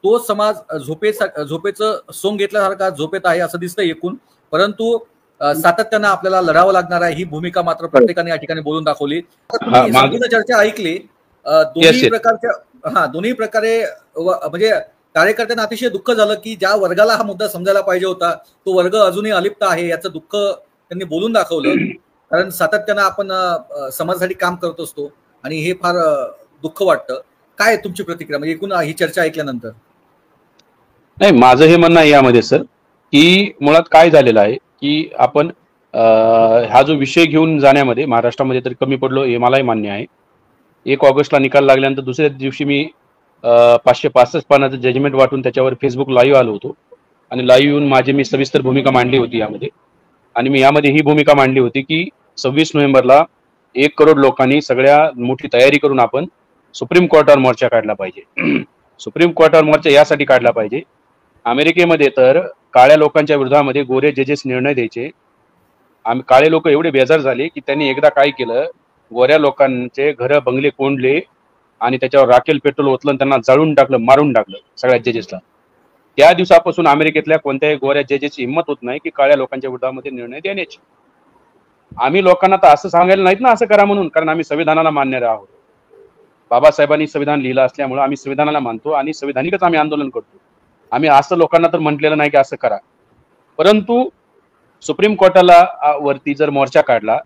Speaker 1: तो समाज झोपेचं सोंग घेतल्यासारखा झोपेत आहे असं दिसतंय एकूण. परंतु सातत्यानं आपल्याला लढावं लागणार आहे ही भूमिका मात्र प्रत्येकाने या ठिकाणी बोलून दाखवली. संपूर्ण चर्चा ऐकली. दोन्ही प्रकारे म्हणजे कार्यकर्त्यांना अतिशय दुःख झालं की ज्या वर्गाला हा मुद्दा समजायला पाहिजे होता तो वर्ग अजूनही अलिप्त आहे याचं दुःख त्यांनी बोलून दाखवलं. कारण सातत्यानं आपण समाजासाठी काम करत असतो आणि हे फार दुःख वाटतं. काय तुमची प्रतिक्रिया म्हणजे एकूण ही चर्चा ऐकल्यानंतर?
Speaker 4: नाही, माझं हे म्हणणं आहे यामध्ये सर की मुळात काय झालेलं आहे की आपण हा जो विषय घेऊन जाण्यामध्ये महाराष्ट्रामध्ये तरी कमी पडलो हे मलाही मान्य आहे. 1 ऑगस्टला निकाल लागल्यानंतर दुसऱ्या दिवशी मी 565 पानाचं जजमेंट वाटून त्याच्यावर फेसबुक लाईव्ह आलो होतो आणि लाईव्ह येऊन मी सविस्तर भूमिका मांडली होती यामध्ये. आणि मी यामध्ये ही भूमिका मांडली होती की 26 नोव्हेंबरला 1 करोड लोकांनी सगळ्या मोठी तयारी करून आपण सुप्रीम कोर्टावर मोर्चा काढला पाहिजे. सुप्रीम कोर्टावर मोर्चा यासाठी काढला पाहिजे, अमेरिकेमध्ये तर काळ्या लोकांच्या विरोधामध्ये गोरे जजेस निर्णय द्यायचे. काळे लोक एवढे बेजार झाले की त्यांनी एकदा काय केलं, गोऱ्या लोकांचे घर बंगले कोंडले आणि त्याच्यावर राखेल पेट्रोल ओतलं, त्यांना जाळून टाकलं, मारून टाकलं सगळ्या जजेसला. त्या दिवसापासून अमेरिकेतल्या कोणत्याही गोऱ्या जजेसची हिंमत होत नाही की काळ्या लोकांच्या विरोधामध्ये निर्णय देण्याची. आम्ही लोकांना तर असं सांगायला नाहीत ना असं करा म्हणून, कारण आम्ही संविधानाला मानणारे आहोत. बाबासाहेबांनी संविधान लिहिलं असल्यामुळे आम्ही संविधानाला मानतो आणि संविधानिकच आम्ही आंदोलन करतो. आम्ही असं लोकांना तर म्हटलेलं नाही की असं करा. परंतु सुप्रीम कोर्टाला वरती जर मोर्चा काढला,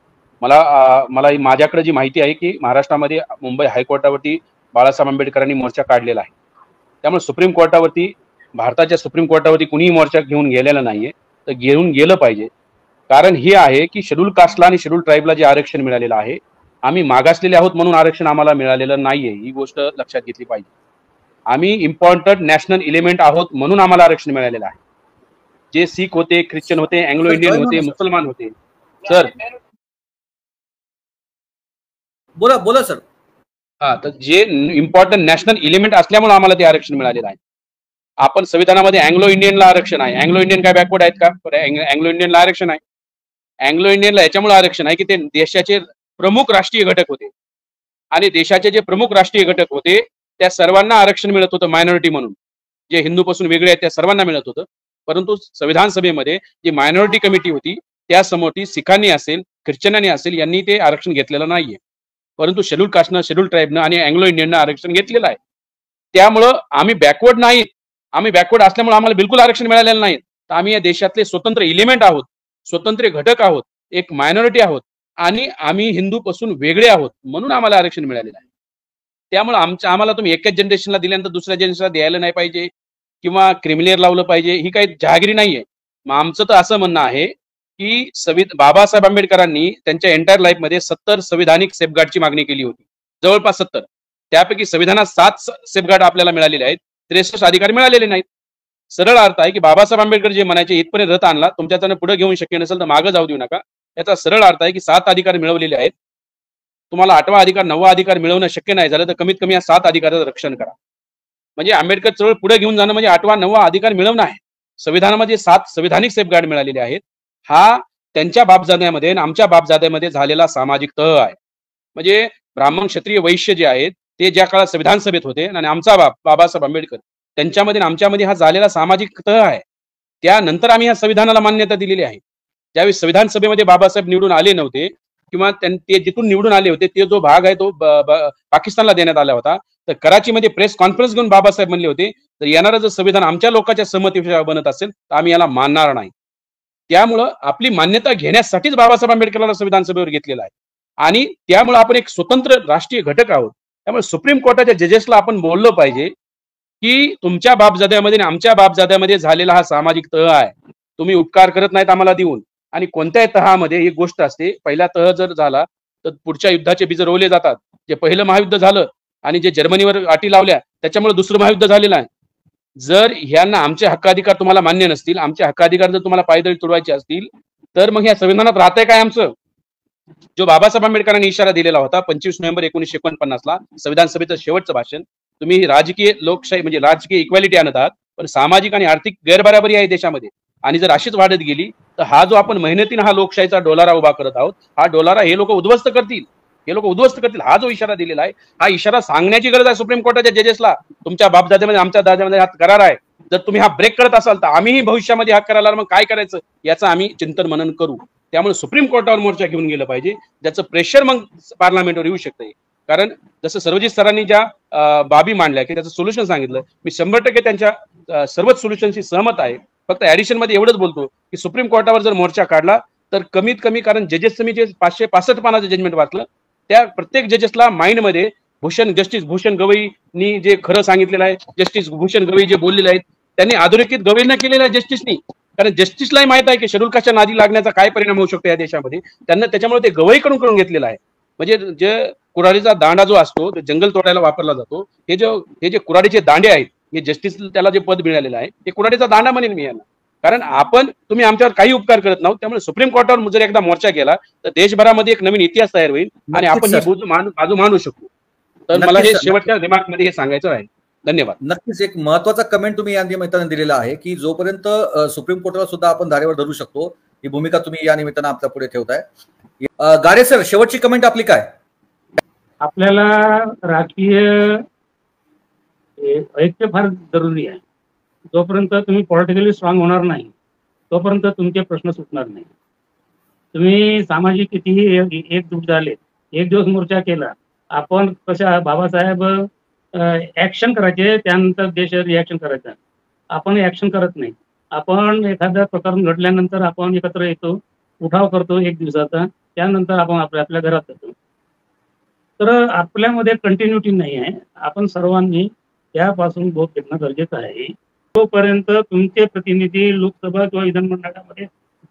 Speaker 4: मला माझ्याकडे जी माहिती आहे की महाराष्ट्रामध्ये मुंबई हायकोर्टावरती बाळासाहेब आंबेडकरांनी मोर्चा काढलेला आहे. त्यामुळे सुप्रीम कोर्टावरती, भारताच्या सुप्रीम कोर्टावरती कुणीही मोर्चा घेऊन गेलेला नाहीये, तर घेऊन गेलं पाहिजे. कारण हे आहे की शेड्यूल कास्टला आणि शेड्यूल ट्राईबला जे आरक्षण मिळालेलं आहे, आम्ही मागासलेले आहोत म्हणून आरक्षण आम्हाला मिळालेलं नाहीये, ही गोष्ट लक्षात घेतली पाहिजे. आम्ही इम्पॉर्टंट नॅशनल एलिमेंट आहोत म्हणून आम्हाला आरक्षण मिळालेलं आहे. जे सिख होते, ख्रिश्चन होते, अँग्लो इंडियन होते, मुसलमान होते. सर
Speaker 1: बोला सर.
Speaker 4: तर जे इम्पॉर्टंट नॅशनल एलिमेंट असल्यामुळे आम्हाला ते आरक्षण मिळालेलं आहे. आपण संविधानामध्ये अँग्लो इंडियनला आरक्षण आहे. अँग्लो इंडियन काय बॅकवर्ड आहेत का? अँग्लो इंडियनला आरक्षण आहे. अँग्लो इंडियनला याच्यामुळे आरक्षण आहे की ते देशाचे प्रमुख राष्ट्रीय घटक होते आणि देशाचे जे प्रमुख राष्ट्रीय घटक होते त्या सर्वांना आरक्षण मिळत होतं मायनॉरिटी म्हणून. जे हिंदूपासून वेगळे आहेत त्या सर्वांना मिळत होतं. परंतु संविधान सभेमध्ये जी मायनॉरिटी कमिटी होती त्या समोरती सिखांनी असेल, ख्रिश्चनांनी असेल, यांनी ते आरक्षण घेतलेलं नाहीये. परंतु शेड्यूल कास्टनं, शेड्यूल ट्राईबनं आणि अँग्लो इंडियननं आरक्षण घेतलेलं आहे. त्यामुळं आम्ही बॅकवर्ड नाही. आम्ही बॅकवर्ड असल्यामुळे आम्हाला बिलकुल आरक्षण मिळालेलं नाही. तर आम्ही या देशातले स्वतंत्र एलिमेंट आहोत, स्वतंत्र घटक आहोत, एक मायनॉरिटी आहोत आणि आम्ही हिंदूपासून वेगळे आहोत म्हणून आम्हाला आरक्षण मिळालेलं आहे. त्यामुळे आम्हाला तुम्ही एकाच जनरेशनला दिल्यानंतर दुसऱ्या जनरेशनला द्यायला नाही पाहिजे किंवा क्रिमिलेअर लावलं पाहिजे, ही काही जहागिरी नाहीये. मग आमचं तर असं म्हणणं आहे की बाबासाहेब आंबेडकरांनी त्यांच्या एंटायर लाईफमध्ये 70 संविधानिक सेफगार्डची मागणी केली होती, जवळपास 70. त्यापैकी संविधानात 7 सेफगार्ड आपल्याला मिळालेले आहेत, 63 अधिकार मिळालेले नाहीत. सरळ अर्थ आहे की बाबासाहेब आंबेडकर जे म्हणायचे इथपर्यंत रथ आणला, तुमच्याकडनं पुढे घेऊन शक्य नसेल तर मागं जाऊ देऊ नका. याचा सरळ अर्थ आहे की 7 अधिकार मिळवलेले आहेत. तुम्हाला 8वा अधिकार 9वा अधिकार मिळवणं शक्य नाही झालं तर कमीत कमी या 7 अधिकाराचं रक्षण करा. म्हणजे आंबेडकर चळवळ पुढे घेऊन जाणं म्हणजे 8वा 9वा अधिकार मिळवणं आहे. संविधानामध्ये 7 संविधानिक सेफगार्ड मिळालेले आहेत. हा त्यांच्या बापजाद्यामध्ये आणि आमच्या बापजाद्यामध्ये झालेला सामाजिक तह आहे. म्हणजे ब्राह्मण, क्षत्रिय, वैश्य जे आहेत ते ज्या काळात संविधान सभेत होते आणि आमचा बाबासाहेब आंबेडकर त्यांच्यामध्ये आणि आमच्यामध्ये हा झालेला सामाजिक तह आहे. त्यानंतर आम्ही या संविधानाला मान्यता दिलेली आहे. ज्यावेळी संविधान सभेमध्ये बाबासाहेब निवडून आले नव्हते किंवा ते जिथून निवडून आले होते ते जो भाग आहे तो पाकिस्तानला देण्यात आला होता. तर कराचीमध्ये प्रेस कॉन्फरन्स घेऊन बाबासाहेब म्हणले होते तर येणारं जर संविधान आमच्या लोकांच्या सहमतीशिवाय बनत असेल तर आम्ही याला मानणार नाही. त्यामुळं आपली मान्यता घेण्यासाठीच बाबासाहेब आंबेडकरला संविधान सभेवर घेतलेला आहे आणि त्यामुळे आपण एक स्वतंत्र राष्ट्रीय घटक आहोत. त्यामुळे सुप्रीम कोर्टाच्या जजेसला आपण बोललं पाहिजे की तुमच्या बापजाद्यामध्ये आणि आमच्या बापजाद्यामध्ये झालेला हा सामाजिक तह आहे, तुम्ही उपकार करत नाहीत आम्हाला देऊन. आणि कोणत्याही तहामध्ये एक गोष्ट असते, पहिला तह जर झाला तर पुढच्या युद्धाचे बीज रोवले जातात. जे पहिलं महायुद्ध झालं आणि जे जर्मनीवर अटी लावल्या त्याच्यामुळे दुसरं महायुद्ध झालेलं आहे. जर ह्यांना आमचे हक्काधिकार तुम्हाला मान्य नसतील, आमचे हक्काधिकार जर तुम्हाला पायदळी तुडवायचे असतील तर मग ह्या संविधानात राहतंय काय आमचं? जो बाबासाहेब आंबेडकरांनी इशारा दिलेला होता 25 नोव्हेंबर 1949ला संविधान सभेचं शेवटचं भाषण, तुम्ही राजकीय लोकशाही म्हणजे राजकीय इक्वॅलिटी आणत आहात पण सामाजिक आणि आर्थिक गैरबराबरी आहे देशामध्ये आणि जर अशीच वाढत गेली तर हा जो आपण मेहनतीने हा लोकशाहीचा डोलारा उभा करत आहोत हा डोलारा हे लोक उद्ध्वस्त करतील. हा जो इशारा दिलेला आहे हा इशारा सांगण्याची गरज आहे सुप्रीम कोर्टाच्या जजेसला. तुमच्या बापदाद्यामध्ये आमच्या दाद्यामध्ये हा करार आहे, जर तुम्ही हा ब्रेक करत असाल तर आम्हीही भविष्यामध्ये हा करायला मग काय करायचं याचं आम्ही चिंतन मनन करू. त्यामुळे सुप्रीम कोर्टावर मोर्चा घेऊन गेलं पाहिजे, ज्याचं प्रेशर मग पार्लमेंटवर येऊ शकतंय. कारण जसं सर्वजित सरांनी ज्या बाबी मांडल्या की त्याचं सोल्युशन सांगितलं, मी 100% त्यांच्या सर्वच सोल्युशनशी सहमत आहे. फक्त ऍडिशन मध्ये एवढंच बोलतो की सुप्रीम कोर्टावर जर मोर्चा काढला तर कमीत कमी, कारण जजेसचं मी जे 565 पानाचं जजमेंट वाचलं त्या प्रत्येक जजेसला माइंडमध्ये जस्टिस भूषण गवईनी जे खरं सांगितलेलं आहे, जस्टिस भूषण गवई जे बोललेले आहेत त्यांनी अधोरेखित गवईंना केलेलं आहे जस्टिसनी. कारण जस्टिसलाही माहित आहे की शेड्यूल कास्टच्या नादी लागण्याचा काय परिणाम होऊ शकतो या देशामध्ये, त्यांना त्याच्यामुळे ते गवईकडून करून घेतलेलं आहे. म्हणजे जे कुऱ्हाडीचा दांडा जो असतो तो जंगल तोडायला वापरला जातो, हे जे कुऱ्हाडीचे दांडे आहेत हे जस्टिस त्याला जे पद मिळालेलं आहे ते कुऱ्हाडीचा दांडा म्हणेन मी यांना. कारण तुम्ही आमच्यावर काही उपकार करत नाहीत. त्यामुळे सुप्रीम कोर्टावर जर एकदा मोर्चा केला तर देशभरामध्ये एक नवीन इतिहास तयार होईल आणि आपण ही बाजू मांडू शकतो. तर मला हे शेवटच्या रिमार्क मध्ये हे सांगायचं आहे. धन्यवाद.
Speaker 1: नक्कीच एक महत्वाचा कमेंट तुम्ही या निमित्तानं दिलेला आहे की जोपर्यंत सुप्रीम कोर्टाला सुद्धा आपण धारेवर धरू शकतो ही भूमिका तुम्ही या निमित्तानं आपल्या पुढे ठेवताय. गारे सर, शेवटची कमेंट आपली काय?
Speaker 3: आपल्याला राजकीय ऐक्य फार जरुरी आहे. जोपर्यंत तुम्ही पॉलिटिकली स्ट्रॉंग होणार नाही तोपर्यंत तुमचे प्रश्न सुटणार नाही. तुम्ही सामाजिक कितीही एकजूट झाले, एक दिवस मोर्चा केला, आपण कशा बाबासाहेब ऍक्शन करायचे त्यानंतर देश रिॲक्शन करायचा, आपण ऍक्शन करत नाही. आपण एखादा प्रकरण घडल्यानंतर आपण एकत्र येतो, उठाव करतो एक दिवसाचा, त्यानंतर आपण आपल्या घरात जातो. तर आपल्यामध्ये कंटिन्युटी नाही आहे. आपण सर्वांनी त्यापासून बोध घेणं गरजेचं आहे. तोपर्यंत तुमचे प्रतिनिधी लोकसभा किंवा विधानमंडळामध्ये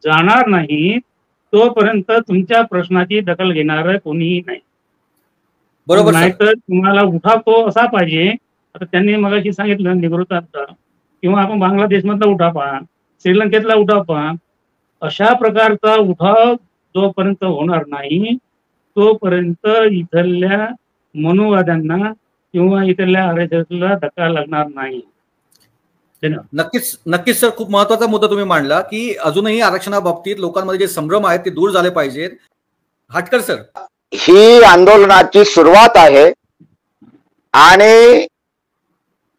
Speaker 3: जाणार नाही तोपर्यंत तुमच्या प्रश्नाची दखल घेणार कोणीही नाही.
Speaker 1: बरोबर.
Speaker 3: नाहीतर तुम्हाला उठाव तो असा पाहिजे, आता त्यांनी मगाशी सांगितलं निगृहचा किंवा आपण बांगलादेशमधला उठाव पहा, श्रीलंकेतला उठाव पहा, अशा प्रकारचा उठाव जोपर्यंत होणार नाही तोपर्यंत इथल्या मनुवाद्यांना किंवा इथल्या RSSला धक्का लागणार नाही.
Speaker 1: नक्कीच सर, खूप महत्वाचा मुद्दा तुम्ही मांडला की अजूनही आरक्षणाबाबतीत लोकांमध्ये जे संभ्रम आहेत ते दूर झाले पाहिजेत. हाटकर सर,
Speaker 6: ही आंदोलनाची सुरुवात आहे आणि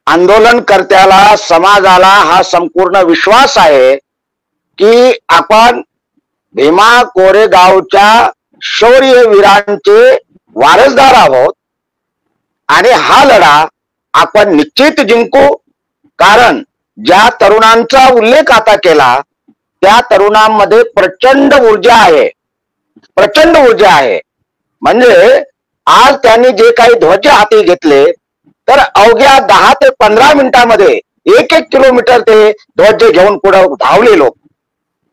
Speaker 6: आंदोलनकर्त्याला, समाजाला हा संपूर्ण विश्वास आहे की आपण भीमा कोरेगावच्या शौर्यवीरांचे वारसदार आहोत आणि हा लढा आपण निश्चित जिंकू. कारण ज्या तरुणांचा उल्लेख आता केला त्या तरुणांमध्ये प्रचंड ऊर्जा आहे. म्हणजे आज त्यांनी जे काही ध्वज हाती घेतले तर अवघ्या 10 ते 15 मिनिटांमध्ये 1-1 किलोमीटर ते ध्वज घेऊन पुढे धावले लोक.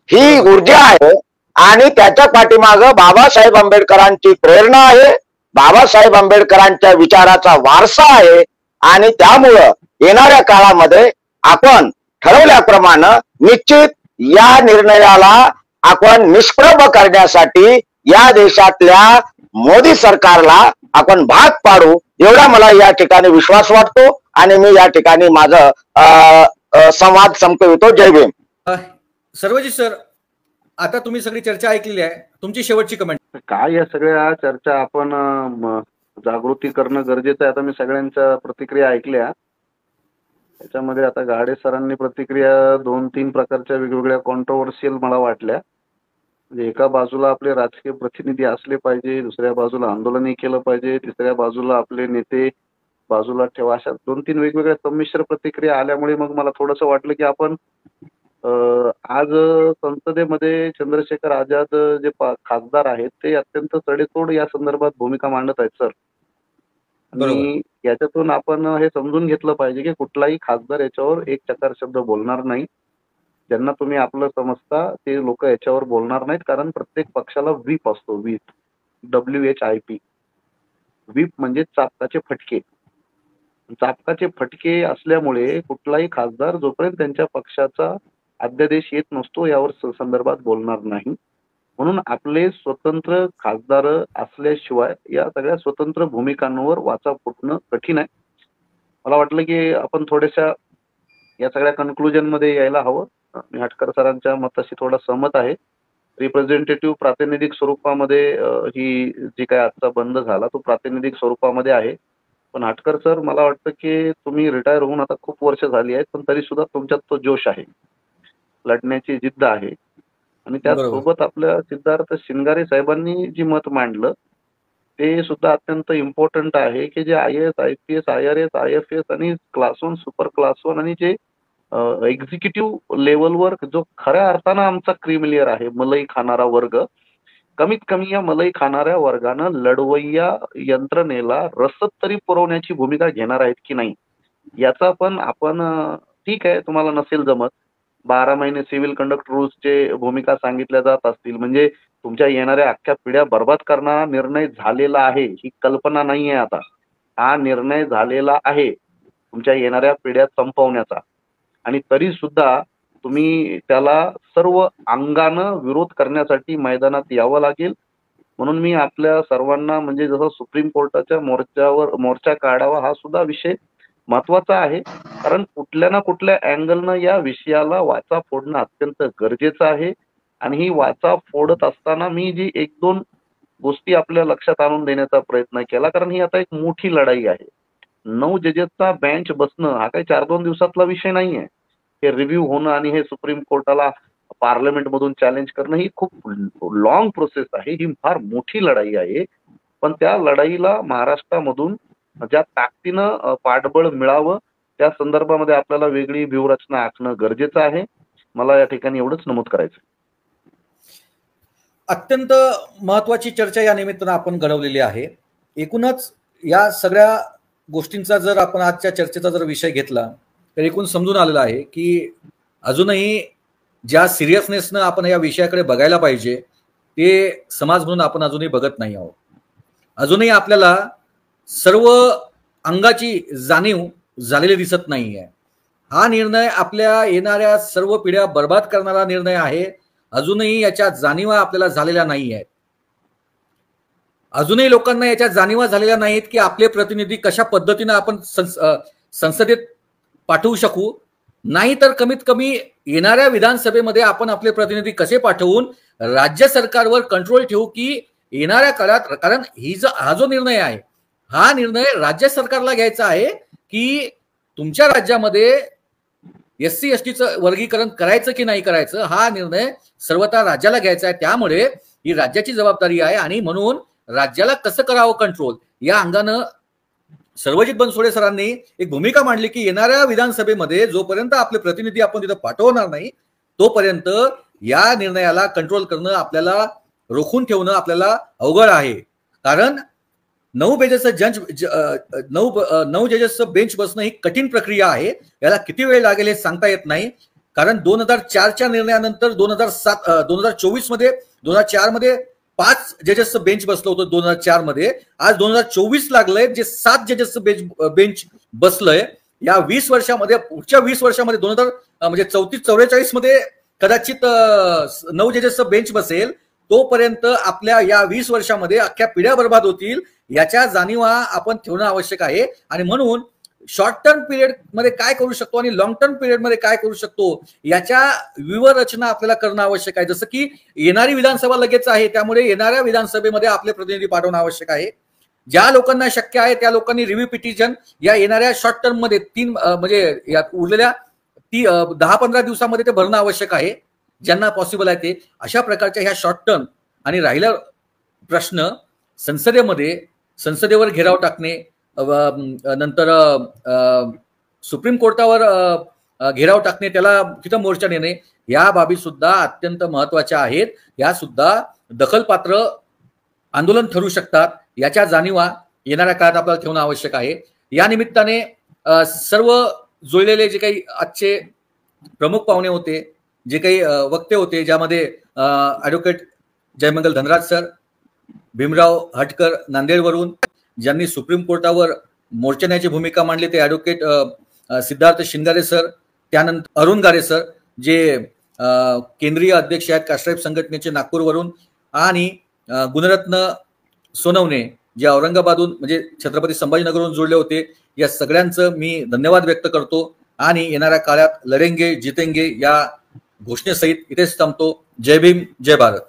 Speaker 6: ही ऊर्जा आहे आणि त्याच्या पाठीमागं बाबासाहेब आंबेडकरांची प्रेरणा आहे, बाबासाहेब आंबेडकरांच्या विचाराचा वारसा आहे आणि त्यामुळं येणाऱ्या काळामध्ये आपण ठरवल्याप्रमाणे निश्चित या निर्णयाला आपण निष्प्रभ करण्यासाठी या देशातल्या मोदी सरकारला आपण भाग पाडू एवढा मला या ठिकाणी विश्वास वाटतो आणि मी या ठिकाणी माझा संवाद संपवितो. जय भीम.
Speaker 1: सर्वजित सर, आता तुम्ही सगळी चर्चा ऐकलेली आहे, तुमची शेवटची कमेंट
Speaker 5: काय? या सगळ्या चर्चा आपण
Speaker 2: जागृती करणं गरजेचं आहे. आता मी सगळ्यांच्या प्रतिक्रिया ऐकल्या. त्याच्यामध्ये आता गाडे सरांनी प्रतिक्रिया 2-3 प्रकारच्या वेगवेगळ्या कॉन्ट्रोवर्शियल मला वाटल्या. म्हणजे एका बाजूला आपले राजकीय प्रतिनिधी असले पाहिजे, दुसऱ्या बाजूला आंदोलनही केलं पाहिजे, तिसऱ्या बाजूला आपले नेते बाजूला ठेवा, अशा 2-3 वेगवेगळ्या संमिश्र प्रतिक्रिया आल्यामुळे मग मला थोडंसं वाटलं की आपण आज संसदेमध्ये चंद्रशेखर आझाद जे खासदार आहेत ते अत्यंत सडेतोड या संदर्भात भूमिका मांडत आहेत सर. आणि याच्यातून आपण हे समजून घेतलं पाहिजे की कुठलाही खासदार याच्यावर एक चकार शब्द बोलणार नाही. ज्यांना तुम्ही आपलं समजता ते लोक याच्यावर बोलणार नाहीत, कारण प्रत्येक पक्षाला व्हीप असतो. WHIP व्हीप म्हणजे चाबकाचे फटके. चाबकाचे फटके असल्यामुळे कुठलाही खासदार जोपर्यंत त्यांच्या पक्षाचा अध्यादेश येत नसतो यावर संदर्भात बोलणार नाही. म्हणून आपले स्वतंत्र खासदार असल्याशिवाय या सगळ्या स्वतंत्र भूमिकांवर वाचा फुटणं कठीण आहे. मला वाटलं की आपण थोड्याशा या सगळ्या कन्क्लुजन मध्ये यायला हवं. मी हटकर सरांच्या मताशी थोडा सहमत आहे. रिप्रेझेंटेटिव्ह प्रातिनिधिक स्वरूपामध्ये ही जी काय आजचा बंद झाला तो प्रातिनिधिक स्वरूपामध्ये आहे. पण हटकर सर, मला वाटतं की तुम्ही रिटायर होऊन आता खूप वर्ष झाली आहेत, पण तरी सुद्धा तुमच्यात तो जोश आहे, लढण्याची जिद्द आहे. आणि त्याचसोबत आपल्या सिद्धार्थ शिंगारे साहेबांनी जी मत मांडलं ते सुद्धा अत्यंत इम्पॉर्टंट आहे की जे IAS, IPS, IRS, IFS आणि क्लास 1, सुपर क्लास 1 आणि जे एक्झिक्युटिव्ह लेवलवर जो खऱ्या अर्थानं आमचा क्रिमिलियर आहे, मलाई खाणारा वर्ग, कमीत कमी या मलाई खाणाऱ्या वर्गानं लढवय्या यंत्रणेला रसद तरी पुरवण्याची भूमिका घेणार आहेत की नाही याचा पण आपण, ठीक आहे तुम्हाला नसेल जमत, 12 महिने सिव्हिल कंडक्ट रूल्सचे भूमिका सांगितल्या जात असतील, म्हणजे तुमच्या येणाऱ्या अख्ख्या पिढ्या बर्बाद करणारा निर्णय झालेला आहे, ही कल्पना नाही आहे. आता हा निर्णय झालेला आहे तुमच्या येणाऱ्या पिढ्या संपवण्याचा, आणि तरी सुद्धा तुम्ही त्याला सर्व अंगानं विरोध करण्यासाठी मैदानात यावं लागेल. म्हणून मी आपल्या सर्वांना, म्हणजे जसं सुप्रीम कोर्टाच्या मोर्चा काढावा हा सुद्धा विषय महत्वाचा आहे, कारण कुठल्या ना कुठल्या अँगलनं या विषयाला वाचा फोडणं अत्यंत गरजेचं आहे. आणि ही वाचा फोडत असताना मी जी 1-2 गोष्टी आपल्या लक्षात आणून देण्याचा प्रयत्न केला, कारण ही आता एक मोठी लढाई आहे. 9 जजेसचा बेंच बसणं हा काही 4-2 दिवसातला विषय नाहीये. हे रिव्ह्यू होणं आणि हे सुप्रीम कोर्टाला पार्लमेंट मधून चॅलेंज करणं ही खूप लॉंग प्रोसेस आहे, ही फार मोठी लढाई आहे. पण त्या लढाईला महाराष्ट्रामधून ज्या ताकदीनं पाठबळ मिळावं त्या संदर्भामध्ये आपल्याला वेगळी व्यूहरचना आखणं गरजेचं आहे. मला या ठिकाणी एवढंच नमूद करायचं.
Speaker 1: अत्यंत महत्वाची चर्चा या निमित्तानं आपण घडवलेली आहे. एकूणच या सगळ्या गोष्टींचा जर आपण आजच्या चर्चेचा जर विषय घेतला तर एकूण समजून आलेलं आहे की अजूनही ज्या सिरियसनेसनं आपण या विषयाकडे बघायला पाहिजे ते समाज म्हणून आपण अजूनही बघत नाही आहोत. अजूनही आपल्याला सर्व अंगाची जाणीव झालेली दिसत नाहीये. हा निर्णय आपल्या येणाऱ्या सर्व पिढ्या बर्बाद करणारा निर्णय आहे. अजूनही याच्या जाणीवा आपल्याला झालेल्या नाही आहेत. अजूनही लोकांना याच्या जाणीवा झालेल्या नाहीत की आपले प्रतिनिधी कशा पद्धतीनं आपण संसदेत पाठवू शकू, नाही तर कमीत कमी येणाऱ्या विधानसभेमध्ये आपण आपले प्रतिनिधी कसे पाठवून राज्य सरकारवर कंट्रोल ठेवू की येणाऱ्या काळात, कारण हा जो निर्णय आहे हा निर्णय राज्य सरकारला घ्यायचा आहे की तुमच्या राज्यामध्ये SC STचं वर्गीकरण करायचं की नाही करायचं हा निर्णय सर्वता राज्याला घ्यायचा आहे. त्यामुळे ही राज्याची जबाबदारी आहे आणि म्हणून राज्याला कसं करावं कंट्रोल या अंगानं सर्वजित बनसोडे सरांनी एक भूमिका मांडली की येणाऱ्या विधानसभेमध्ये जोपर्यंत आपले प्रतिनिधी आपण तिथं पाठवणार नाही तोपर्यंत या निर्णयाला कंट्रोल करणं, आपल्याला रोखून ठेवणं आपल्याला अवघड आहे. कारण 9 जजेसचं बेंच बसणं ही कठीण प्रक्रिया आहे. याला किती वेळ लागेल हे सांगता येत नाही. कारण 2004च्या निर्णयानंतर 2024 मध्ये 2004 मध्ये 5 जजेसचं बेंच बसलं होतं 2004 मध्ये. आज 2024 लागलंय जे 7 जजेसचं बेंच बसलंय. या 20 वर्षामध्ये, पुढच्या 20 वर्षामध्ये 2000 म्हणजे 34-44 मध्ये कदाचित 9 जजेसचं बेंच बसेल. तोपर्यंत आपल्या या 20 वर्षामध्ये अख्ख्या पिढ्या बर्बाद होतील याच्या जाणीवा आपण ठेवणं आवश्यक आहे. आणि म्हणून शॉर्ट टर्म पिरियड मध्ये काय करू शकतो आणि लॉंग टर्म पिरियड मध्ये काय करू शकतो याच्या व्यूहरचना आपल्याला करणं आवश्यक आहे. जसं की येणारी विधानसभा लगेच आहे, त्यामुळे येणाऱ्या विधानसभेमध्ये आपले प्रतिनिधी पाठवणं आवश्यक आहे. ज्या लोकांना शक्य आहे त्या लोकांनी रिव्ह्यू पिटिशन या येणाऱ्या शॉर्ट टर्म मध्ये म्हणजे या उरलेल्या 10-15 दिवसामध्ये ते भरणं आवश्यक आहे, ज्यांना पॉसिबल आहे ते. अशा प्रकारच्या ह्या शॉर्ट टर्म आणि राहिला प्रश्न संसदेवर घेराव टाकणे, नंतर सुप्रीम कोर्टावर घेराव टाकणे, त्याला तिथं मोर्चा नेणे, या बाबी सुद्धा अत्यंत महत्वाच्या आहेत. या सुद्धा दखलपात्र आंदोलन ठरू शकतात. याच्या जाणीवा येणाऱ्या काळात आपल्याला ठेवणं आवश्यक आहे. या निमित्ताने सर्व जुळलेले जे काही आजचे प्रमुख पाहुणे होते, जे काही वक्ते होते, ज्यामध्ये ॲडव्होकेट जयमंगल धनराज सर, भीमराव हटकर नांदेडवरून, ज्यांनी सुप्रीम कोर्टावर मोर्चाण्याची भूमिका मांडली ते ॲडव्होकेट सिद्धार्थ शिंगारे सर, त्यानंतर अरुण गारे सर, जे केंद्रीय अध्यक्ष आहेत कास्ट्राईब संघटनेचे नागपूरवरून, आणि गुणरत्न सोनवणे जे औरंगाबादहून म्हणजे छत्रपती संभाजीनगरहून जोडले होते. या सगळ्यांचं मी धन्यवाद व्यक्त करतो आणि येणाऱ्या काळात लढेंगे जितेंगे या घोषणेसहित इथेच थांबतो. जय भीम, जय भारत.